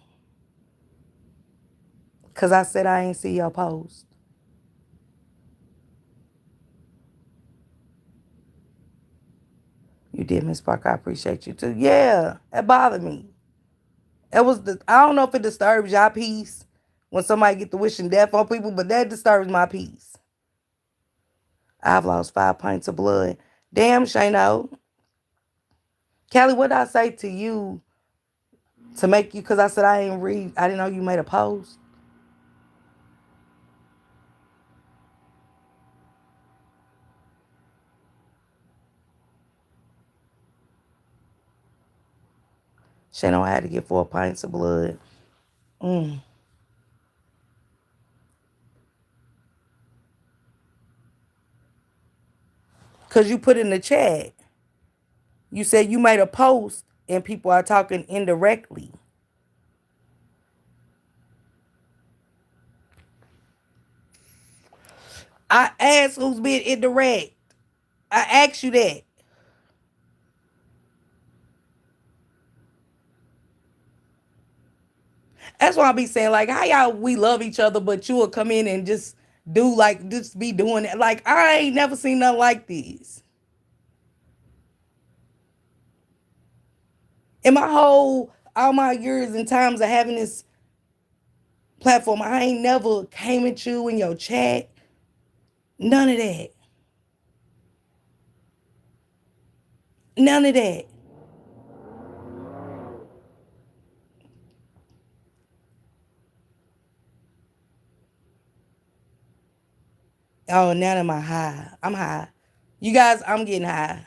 Cause I said I ain't see your post. You did, Miss Parker. I appreciate you too. Yeah, it bothered me. It was the I don't know if it disturbs your peace when somebody get to wishing death on people, but that disturbs my peace. I've lost 5 pints of blood. Damn, Shano. Kelly, what did I say to you to make you? Cause I said I ain't read. I didn't know you made a post. Shano, I had to get 4 pints of blood. Mm. Cause you put in the chat. You said you made a post and people are talking indirectly. I asked who's being indirect. I asked you that. That's why I be saying, like, how y'all we love each other, but you will come in and just do like just be doing it. Like, I ain't never seen nothing like this. In my whole all my years and times of having this platform, I ain't never came at you in your chat. None of that. None of that. Oh, now am I high? I'm high. You guys, I'm getting high.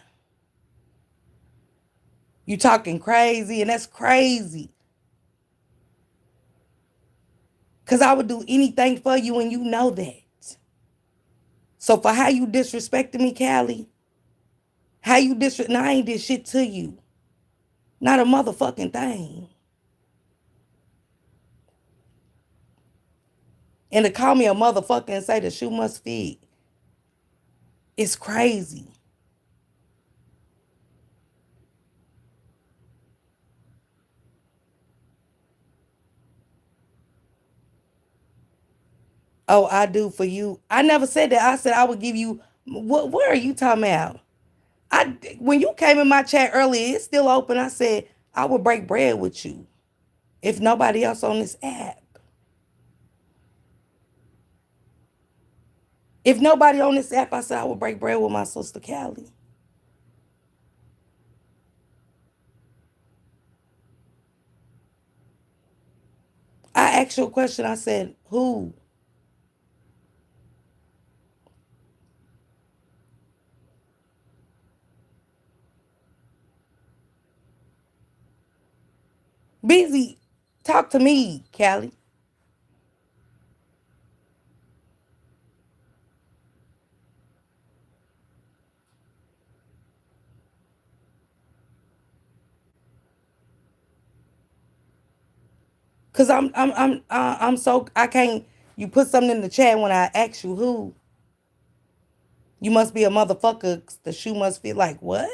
You talking crazy, and that's crazy. Cause I would do anything for you, and you know that. So for how you disrespected me, Callie, how you disrespect? No, I ain't did shit to you. Not a motherfucking thing. And to call me a motherfucker and say the shoe must fit, it's crazy. Oh, I do for you. I never said that. I said I would give you. What are you talking about? When you came in my chat earlier, it's still open. I said I would break bread with you if nobody else on this app. If nobody on this app, I said I would break bread with my sister Callie. I asked you a question. I said, who? Busy. Talk to me, Callie. Cause I'm so I can't. You put something in the chat when I ask you who. You must be a motherfucker. 'Cause the shoe must feel like what?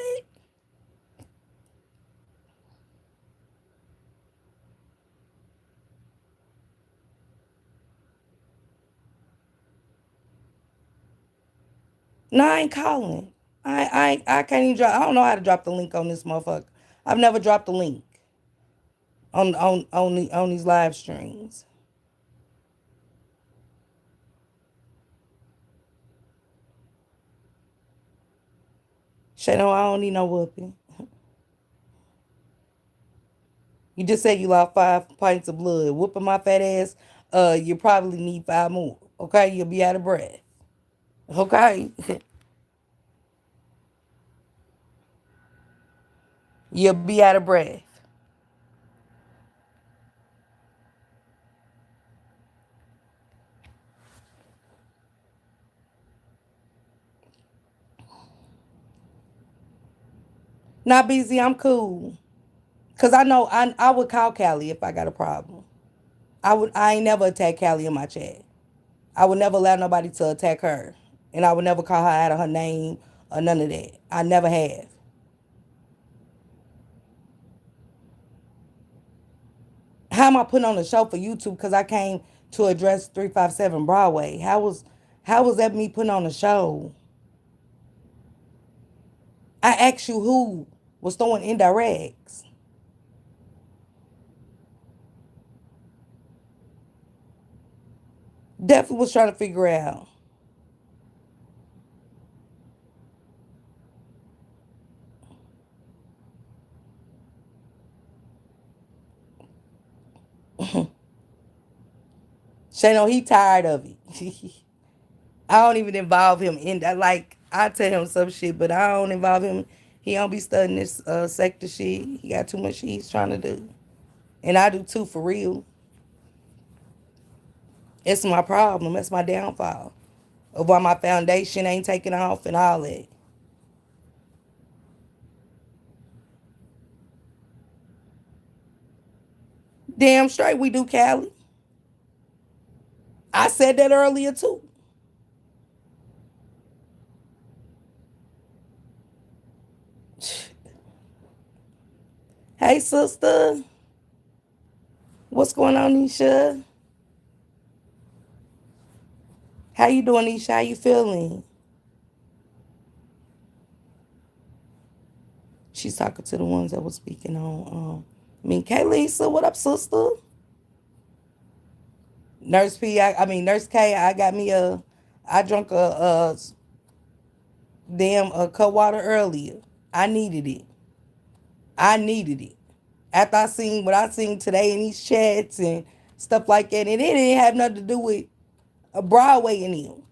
No, I ain't calling. I can't even drop. I don't know how to drop the link on this motherfucker. I've never dropped the link on these live streams. Shano, I don't need no whooping. You just said you lost 5 pints of blood. Whooping my fat ass, you probably need 5 more. Okay, you'll be out of breath. Okay, you'll be out of breath. Not busy. I'm cool. Cause I know I would call Callie if I got a problem. I ain't never attack Callie in my chat. I would never allow nobody to attack her. And I would never call her out of her name or none of that. I never have. How am I putting on a show for YouTube because I came to address 357 Broadway? How was that me putting on a show? I asked you who was throwing indirects. Definitely was trying to figure out. Shano, he tired of it. I don't even involve him in that. Like, I tell him some shit, but I don't involve him. He don't be studying this sector shit. He got too much shit he's trying to do. And I do too, for real. It's my problem. That's my downfall. Of why my foundation ain't taking off and all that. Damn straight we do, Callie. I said that earlier too. Hey, sister. What's going on, Nisha? How you doing, Nisha? How you feeling? She's talking to the ones that was speaking on. I mean, K Lisa, what up, sister? Nurse P, I mean Nurse K. I got me a. I drank a damn a cut water earlier. I needed it. I needed it. After I seen what I seen today in these chats and stuff like that, and it didn't have nothing to do with a Broadway and them.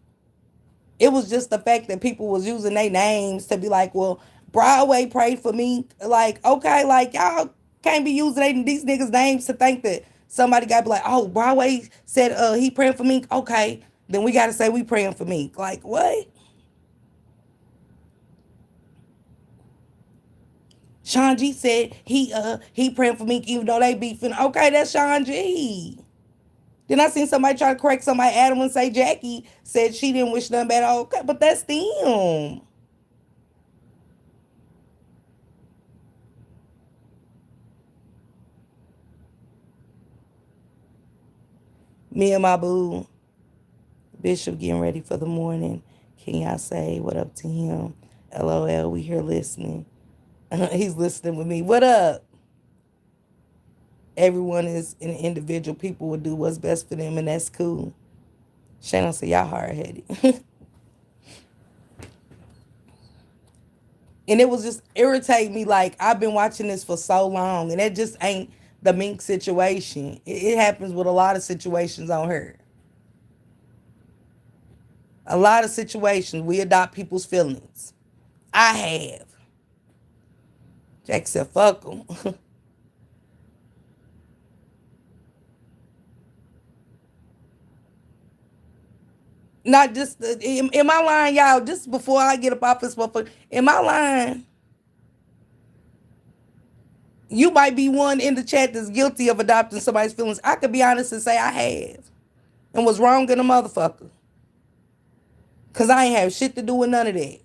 It was just the fact that people was using their names to be like, well, Broadway prayed for me. Like, okay, like y'all can't be using these niggas' names to think that somebody got to be like, oh, Broadway said he praying for me. Okay, then we got to say we praying for me. Like, what? Sean G said he praying for me even though they beefing. Okay, that's Sean G. Then I seen somebody try to correct somebody. Adam and say Jackie said she didn't wish nothing bad. Okay, but that's them. Me and my boo Bishop getting ready for the morning. Can y'all say what up to him? LOL, we here listening. He's listening with me. What up? Everyone is an individual. People will do what's best for them, and that's cool. Shannon said, y'all hard headed. And it was just irritating me. Like, I've been watching this for so long, and that just ain't the Mink situation. It happens with a lot of situations on her. A lot of situations, we adopt people's feelings. I have. Jack said, fuck them. Not just, in my line, y'all, just before I get up off this motherfucker, in my line, you might be one in the chat that's guilty of adopting somebody's feelings. I could be honest and say I have. And was wrong in a motherfucker. Because I ain't have shit to do with none of that.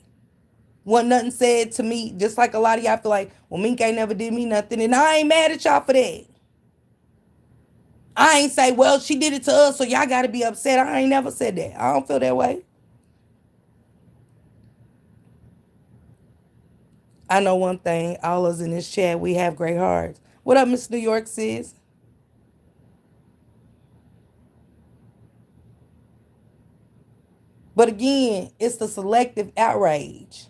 Wasn't nothing said to me, just like a lot of y'all feel like, well, Mink ain't never did me nothing. And I ain't mad at y'all for that. I ain't say, well, she did it to us, so y'all got to be upset. I ain't never said that. I don't feel that way. I know one thing. All of us in this chat, we have great hearts. What up, Miss New York, sis? But again, it's the selective outrage.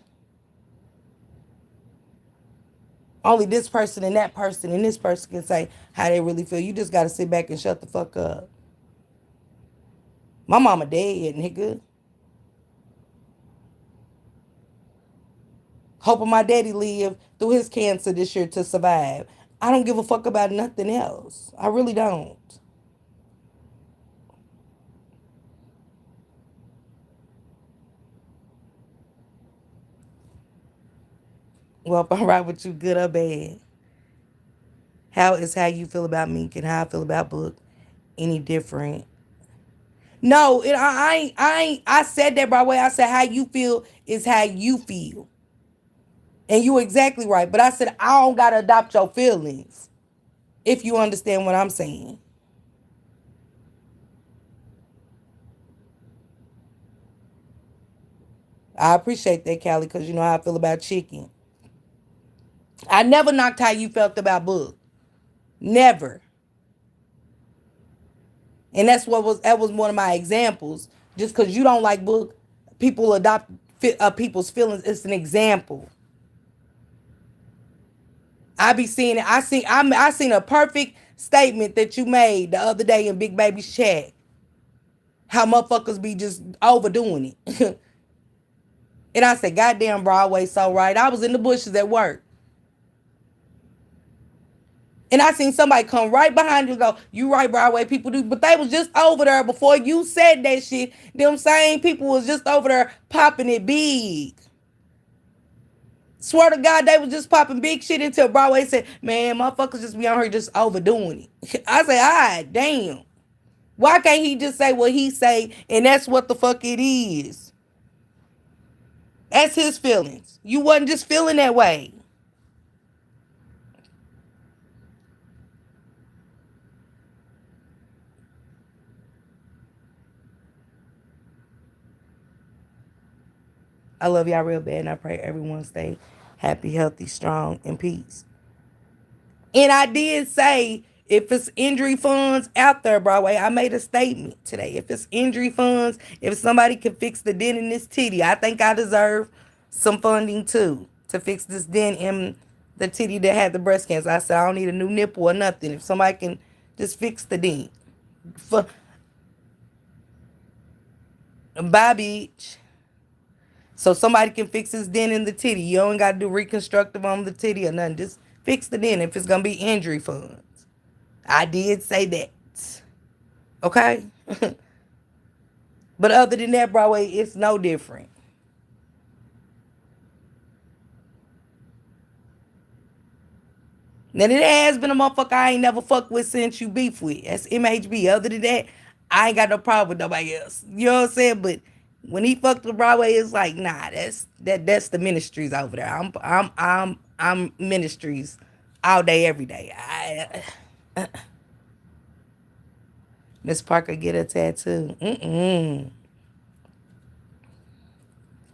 Only this person and this person can say how they really feel. You just got to sit back and shut the fuck up. My mama dead, nigga. Hoping my daddy live through his cancer this year to survive. I don't give a fuck about nothing else. I really don't. Well, if I'm right with you, good or bad. How is how you feel about Mink and how I feel about Book any different? No, I said that by the way. I said how you feel is how you feel. And you exactly right. But I said I don't gotta adopt your feelings. If you understand what I'm saying. I appreciate that, Callie, because you know how I feel about chicken. I never knocked how you felt about Book. Never. And that was one of my examples. Just because you don't like Book, people adopt people's feelings. It's an example. I be seeing it. I seen a perfect statement that you made the other day in Big Baby's chat. How motherfuckers be just overdoing it. And I said, goddamn, Broadway, so right. I was in the bushes at work. And I seen somebody come right behind you and go, you right, Broadway, people do. But they was just over there before you said that shit. Them same people was just over there popping it big. Swear to God, they was just popping big shit until Broadway said, man, motherfuckers just be on here just overdoing it. I say, all right, damn. Why can't he just say what he say and that's what the fuck it is? That's his feelings. You wasn't just feeling that way. I love y'all real bad and I pray everyone stay happy, healthy, strong, and peace. And I did say if it's injury funds out there, Broadway, I made a statement today. If it's injury funds, if somebody can fix the dent in this titty, I think I deserve some funding too to fix this dent in the titty that had the breast cancer. I said I don't need a new nipple or nothing. If somebody can just fix the dent. For, bye, bitch. So somebody can fix this dent in the titty. You don't got to do reconstructive on the titty or nothing. Just fix the dent if it's going to be injury funds. I did say that. Okay? But other than that, Broadway, it's no different. Now, it has been a motherfucker I ain't never fucked with since you beef with. That's MHB. Other than that, I ain't got no problem with nobody else. You know what I'm saying? But when he fucked with Broadway, it's like, nah, that's the ministries over there. I'm ministries all day, every day. Miss Parker get a tattoo.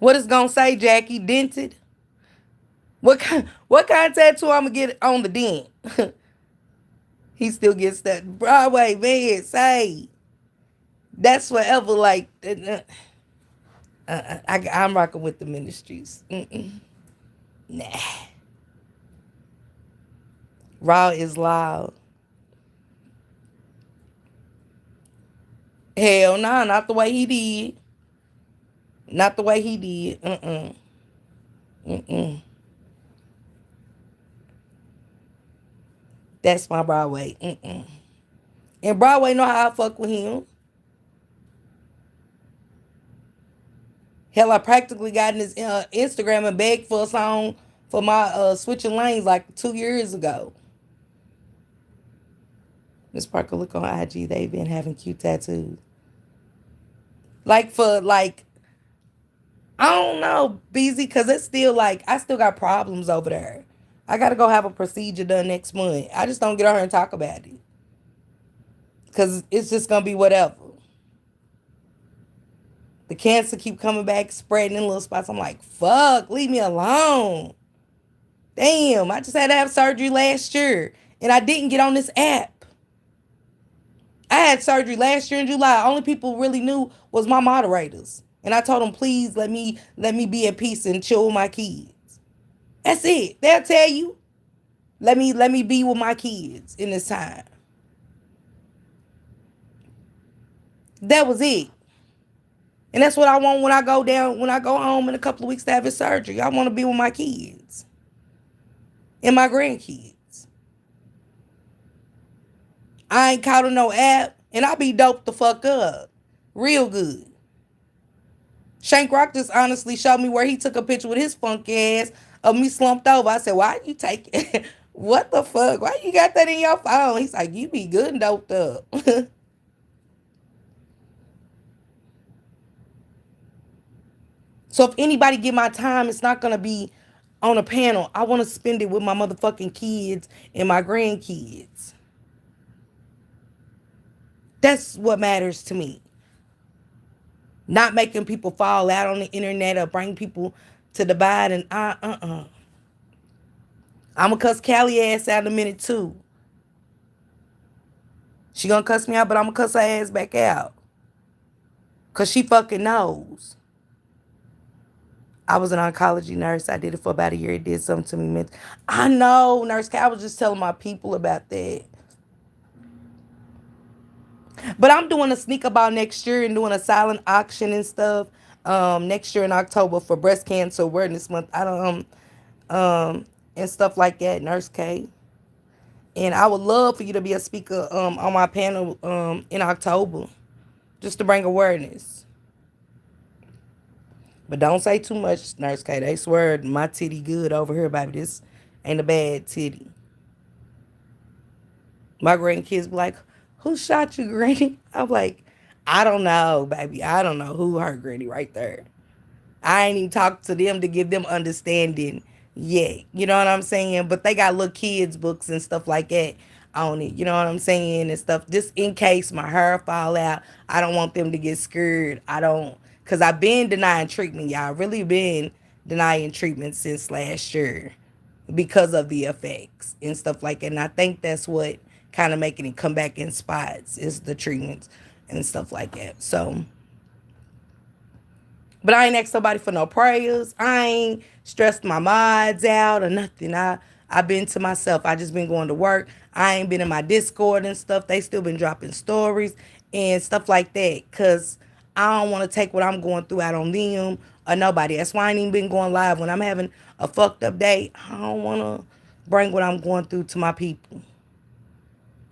What is gonna say, Jackie? Dented? What kind of tattoo I'm gonna get on the dent? He still gets that Broadway man. Say that's forever. Like I'm rocking with the ministries. Nah. Raw is loud. Hell nah, not the way he did. Not the way he did. Mm-mm. That's my Broadway. And Broadway know how I fuck with him. Hell, I practically got in his Instagram and begged for a song for my Switching Lanes like 2 years ago. Miss Parker, look on IG. They've been having cute tattoos. Like for like, I don't know, BZ, because it's still like, I still got problems over there. I got to go have a procedure done next month. I just don't get on here and talk about it. Because it's just going to be whatever. The cancer keep coming back, spreading in little spots. I'm like, fuck, leave me alone. Damn, I just had to have surgery last year. And I didn't get on this app. I had surgery last year in July. Only people really knew was my moderators. And I told them, please let me be at peace and chill with my kids. That's it. They'll tell you. Let me be with my kids in this time. That was it. And that's what I want when I go home in a couple of weeks to have his surgery. I want to be with my kids and my grandkids. I ain't caught on no app, and I be doped the fuck up. Real good. Shank Rock just honestly showed me where he took a picture with his funky ass of me slumped over. I said, why you take it? What the fuck? Why you got that in your phone? He's like, you be good and doped up. So if anybody get my time, it's not gonna be on a panel. I want to spend it with my motherfucking kids and my grandkids. That's what matters to me. Not making people fall out on the internet or bring people to divide and I'm gonna cuss Callie ass out in a minute too. She gonna cuss me out, but I'm gonna cuss her ass back out. Cause she fucking knows. I was an oncology nurse. I did it for about a year. It did something to me. I know, Nurse Cal. I was just telling my people about that. But I'm doing a sneak about next year and doing a silent auction and stuff. Next year in October for Breast Cancer Awareness Month. I don't and stuff like that, Nurse K. And I would love for you to be a speaker on my panel in October, just to bring awareness. But don't say too much, Nurse K. They swear my titty good over here, baby. This ain't a bad titty. My grandkids be like, who shot you, Granny? I'm like, I don't know, baby. I don't know who hurt Granny right there. I ain't even talked to them to give them understanding yet. You know what I'm saying? But they got little kids books and stuff like that on it. You know what I'm saying? And stuff. Just in case my hair fall out. I don't want them to get scared. I don't. Because I've been denying treatment, y'all. Really been denying treatment since last year because of the effects and stuff like that. And I think that's what kind of making it come back in spots is the treatments and stuff like that. So, but I ain't asked nobody for no prayers. I ain't stressed my mods out or nothing. I've been to myself. I just been going to work. I ain't been in my Discord and stuff. They still been dropping stories and stuff like that. Cause I don't want to take what I'm going through out on them or nobody. That's why I ain't even been going live. When I'm having a fucked up day, I don't want to bring what I'm going through to my people.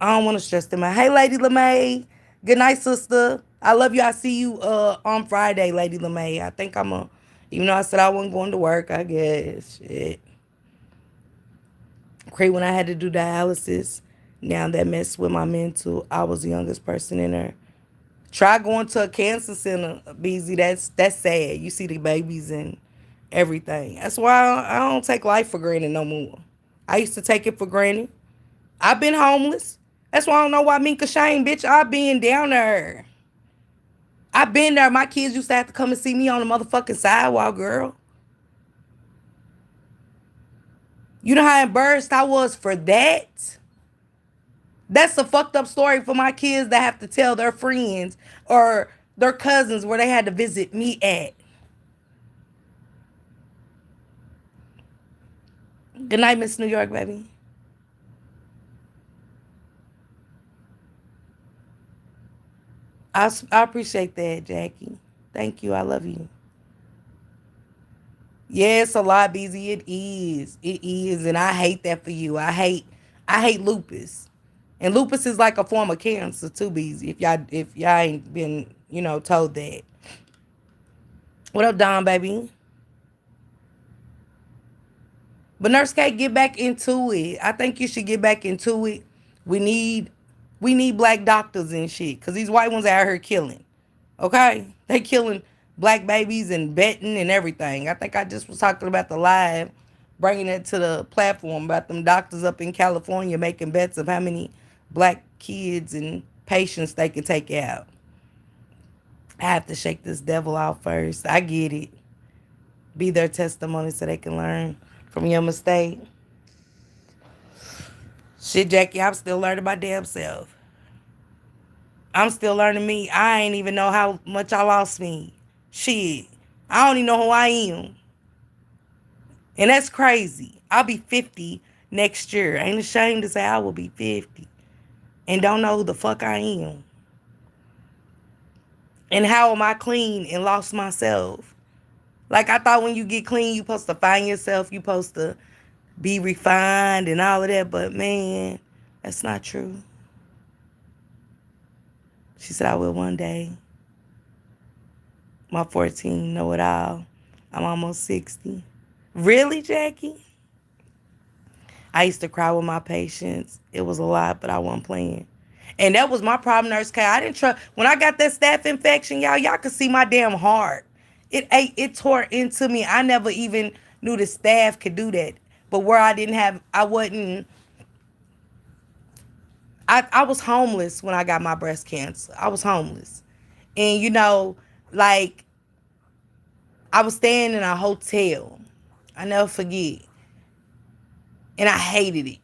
I don't want to stress them out. Hey, Lady LeMay. Good night, sister. I love you. I see you on Friday, Lady LeMay. I think even though I said I wasn't going to work, I guess. Shit. Great when I had to do dialysis. Now that messed with my mental. I was the youngest person in there. Try going to a cancer center, BZ. That's sad. You see the babies and everything. That's why I don't take life for granted no more. I used to take it for granted. I've been homeless. That's why I don't know why Minka Shane, bitch. I've been down there. I've been there. My kids used to have to come and see me on the motherfucking sidewalk, girl. You know how embarrassed I was for that? That's a fucked up story for my kids that have to tell their friends or their cousins where they had to visit me at. Good night, Miss New York, baby. I appreciate that, Jackie. Thank you. I love you. Yeah, it's a lot, busy. It is. It is. And I hate that for you. I hate lupus. And lupus is like a form of cancer too, busy. If y'all ain't been, told that. What up, Don, baby? But Nurse K, get back into it. I think you should get back into it. We need we need black doctors and shit. Cause these white ones out here killing. Okay? They killing black babies and betting and everything. I think I just was talking about the live, bringing it to the platform about them doctors up in California making bets of how many black kids and patients they can take out. I have to shake this devil out first. I get it. Be their testimony so they can learn from your mistake. Shit, Jackie, I'm still learning my damn self. I'm still learning me. I ain't even know how much I lost me. Shit. I don't even know who I am. And that's crazy. I'll be 50 next year. I ain't ashamed to say I will be 50. And don't know who the fuck I am. And how am I clean and lost myself? Like I thought when you get clean, you supposed to find yourself. You supposed to be refined and all of that. But man, that's not true. She said, I will one day. My 14 know it all. I'm almost 60. Really, Jackie? I used to cry with my patients. It was a lot, but I wasn't playing. And that was my problem, Nurse K. I didn't trust. When I got that staph infection, y'all could see my damn heart. It tore into me. I never even knew the staph could do that. But where I wasn't, I was homeless when I got my breast cancer. I was homeless. And like I was staying in a hotel. I never forget. And I hated it.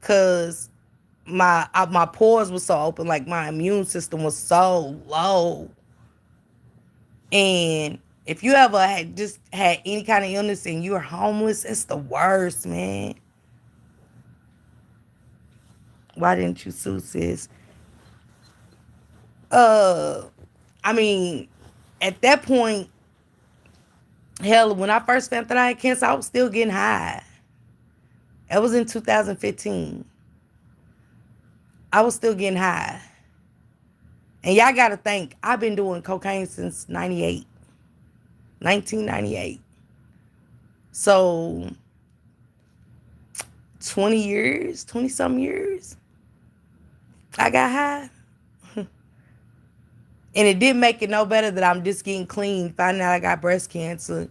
Cause my pores were so open, like my immune system was so low. And if you ever had any kind of illness and you're homeless, it's the worst, man. Why didn't you sue, sis? Uh, I mean, at that point, hell, when I first found that I had cancer, I was still getting high. That was in 2015. I was still getting high. And y'all got to think, I've been doing cocaine since 1998. So 20 years, 20 some years, I got high. And it didn't make it no better that I'm just getting clean, finding out I got breast cancer.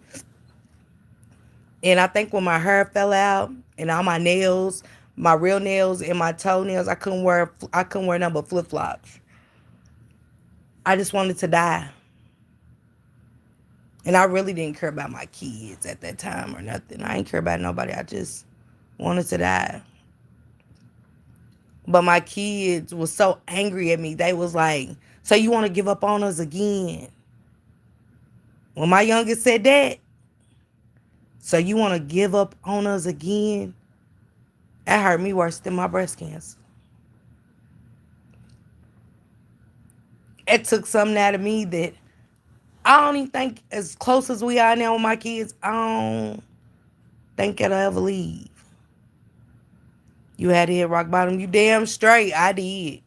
And I think when my hair fell out and all my nails, my real nails and my toenails, I couldn't wear nothing but flip flops. I just wanted to die. And I really didn't care about my kids at that time or nothing. I didn't care about nobody. I just wanted to die. But my kids was so angry at me. They was like, so you want to give up on us again? When my youngest said that, so you want to give up on us again? That hurt me worse than my breast cancer. It took something out of me that I don't even think, as close as we are now with my kids, I don't think it'll ever leave. You had to hit rock bottom. You damn straight. I did.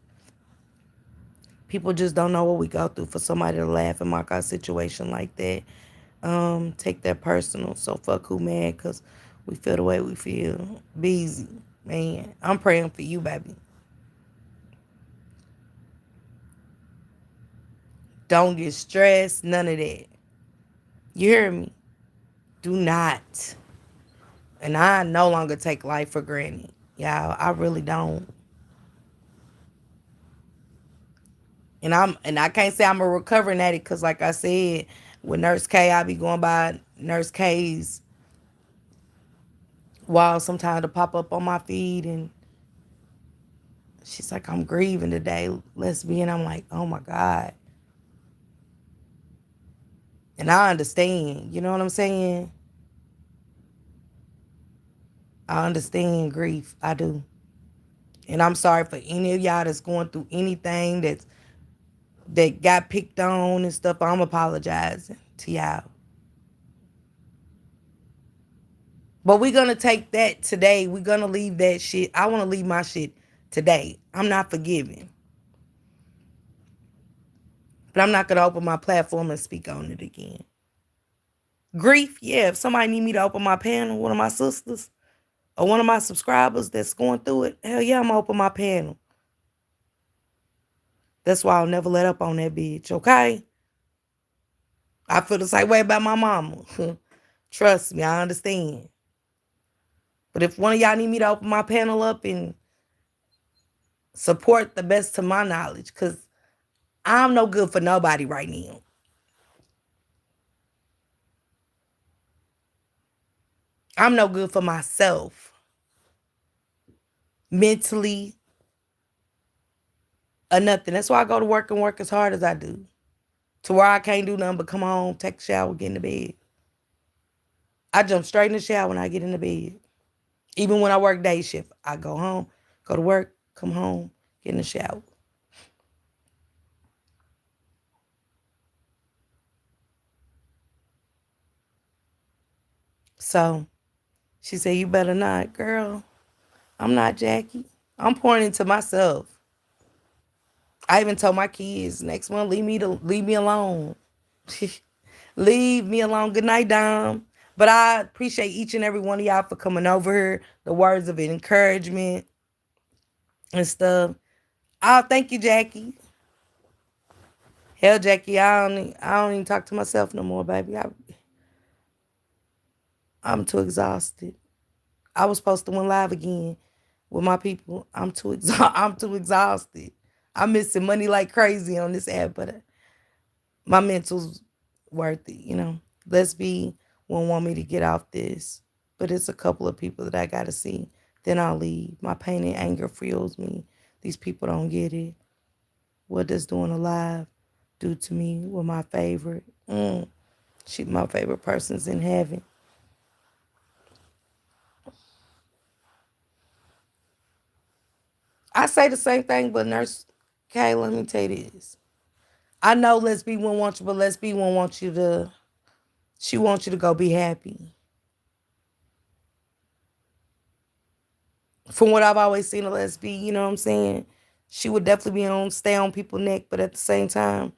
People just don't know what we go through for somebody to laugh and mock our situation like that. Take that personal. So fuck who mad because we feel the way we feel. Beezy, man. I'm praying for you, baby. Don't get stressed. None of that. You hear me? Do not. And I no longer take life for granted. Yeah, I really don't. And I can't say I'm a recovering addict because like I said, with Nurse K, I be going by Nurse K's wall sometimes to pop up on my feed and she's like, I'm grieving today, lesbian. I'm like, oh my God. And I understand, you know what I'm saying? I understand grief. I do. And I'm sorry for any of y'all that's going through anything that got picked on and stuff. I'm apologizing to y'all. But we're gonna take that today. We're gonna leave that shit. I wanna leave my shit today. I'm not forgiving. But I'm not gonna open my platform and speak on it again. Grief, yeah. If somebody need me to open my panel, one of my sisters or one of my subscribers that's going through it, hell yeah, I'm gonna open my panel. That's why I'll never let up on that bitch, okay? I feel the same way about my mama. Trust me, I understand. But if one of y'all need me to open my panel up and support the best to my knowledge, because I'm no good for nobody right now. I'm no good for myself. Mentally or nothing. That's why I go to work and work as hard as I do. To where I can't do nothing but come home, take a shower, get in the bed. I jump straight in the shower when I get in the bed. Even when I work day shift, I go home, go to work, come home, get in the shower. So she said, "You better not, girl. I'm not Jackie. I'm pouring into myself." I even told my kids next month, leave me alone. Leave me alone. Good night, Dom. But I appreciate each and every one of y'all for coming over here, the words of encouragement and stuff. Oh, thank you, Jackie. Hell, Jackie, I don't even talk to myself no more, baby. I'm too exhausted. I was supposed to went live again with my people. I'm too exhausted. I'm missing money like crazy on this app, but my mental's worth it. Let's be won't want me to get off this, but it's a couple of people that I gotta see. Then I'll leave. My pain and anger fuels me. These people don't get it. What does doing a live do to me with my favorite? My favorite person's in heaven. I say the same thing, but Nurse Kay, let me tell you this. I know Let's Be One wants you, but Let's Be One wants you to. She wants you to go be happy. From what I've always seen of Let's Be, you know what I'm saying? She would definitely stay on people's neck, but at the same time,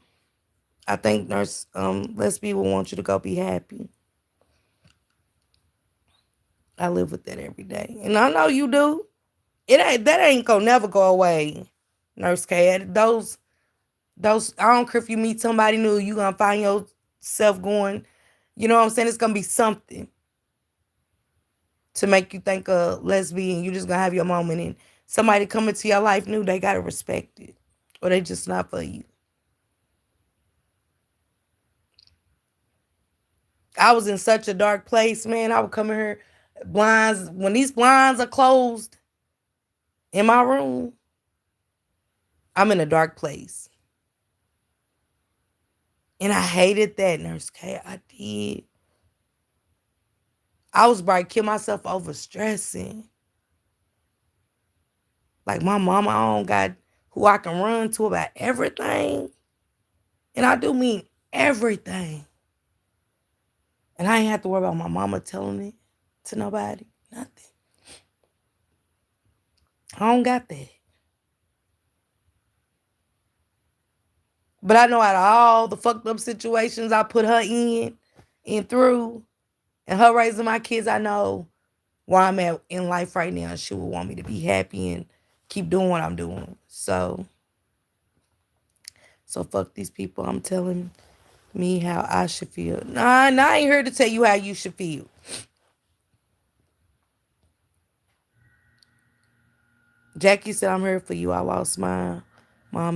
I think Nurse Let's Be will want you to go be happy. I live with that every day, and I know you do. That ain't gonna never go away, Nurse K. Those I don't care if you meet somebody new, you gonna find yourself going. You know what I'm saying? It's gonna be something to make you think of lesbian. You just gonna have your moment, and somebody come into your life new, they gotta respect it, or they just not for you. I was in such a dark place, man. I would come in here, blinds when these blinds are closed in my room. I'm in a dark place, and I hated that, Nurse K. I did. I was about to kill myself over stressing. Like my mama, I don't got who I can run to about everything. And I do mean everything. And I ain't have to worry about my mama telling it to nobody. Nothing. I don't got that. But I know out of all the fucked up situations I put her in and through, and her raising my kids, I know where I'm at in life right now. She would want me to be happy and keep doing what I'm doing. So fuck these people. I'm telling me how I should feel. Nah, I ain't here to tell you how you should feel. Jackie said, I'm here for you. I lost my mom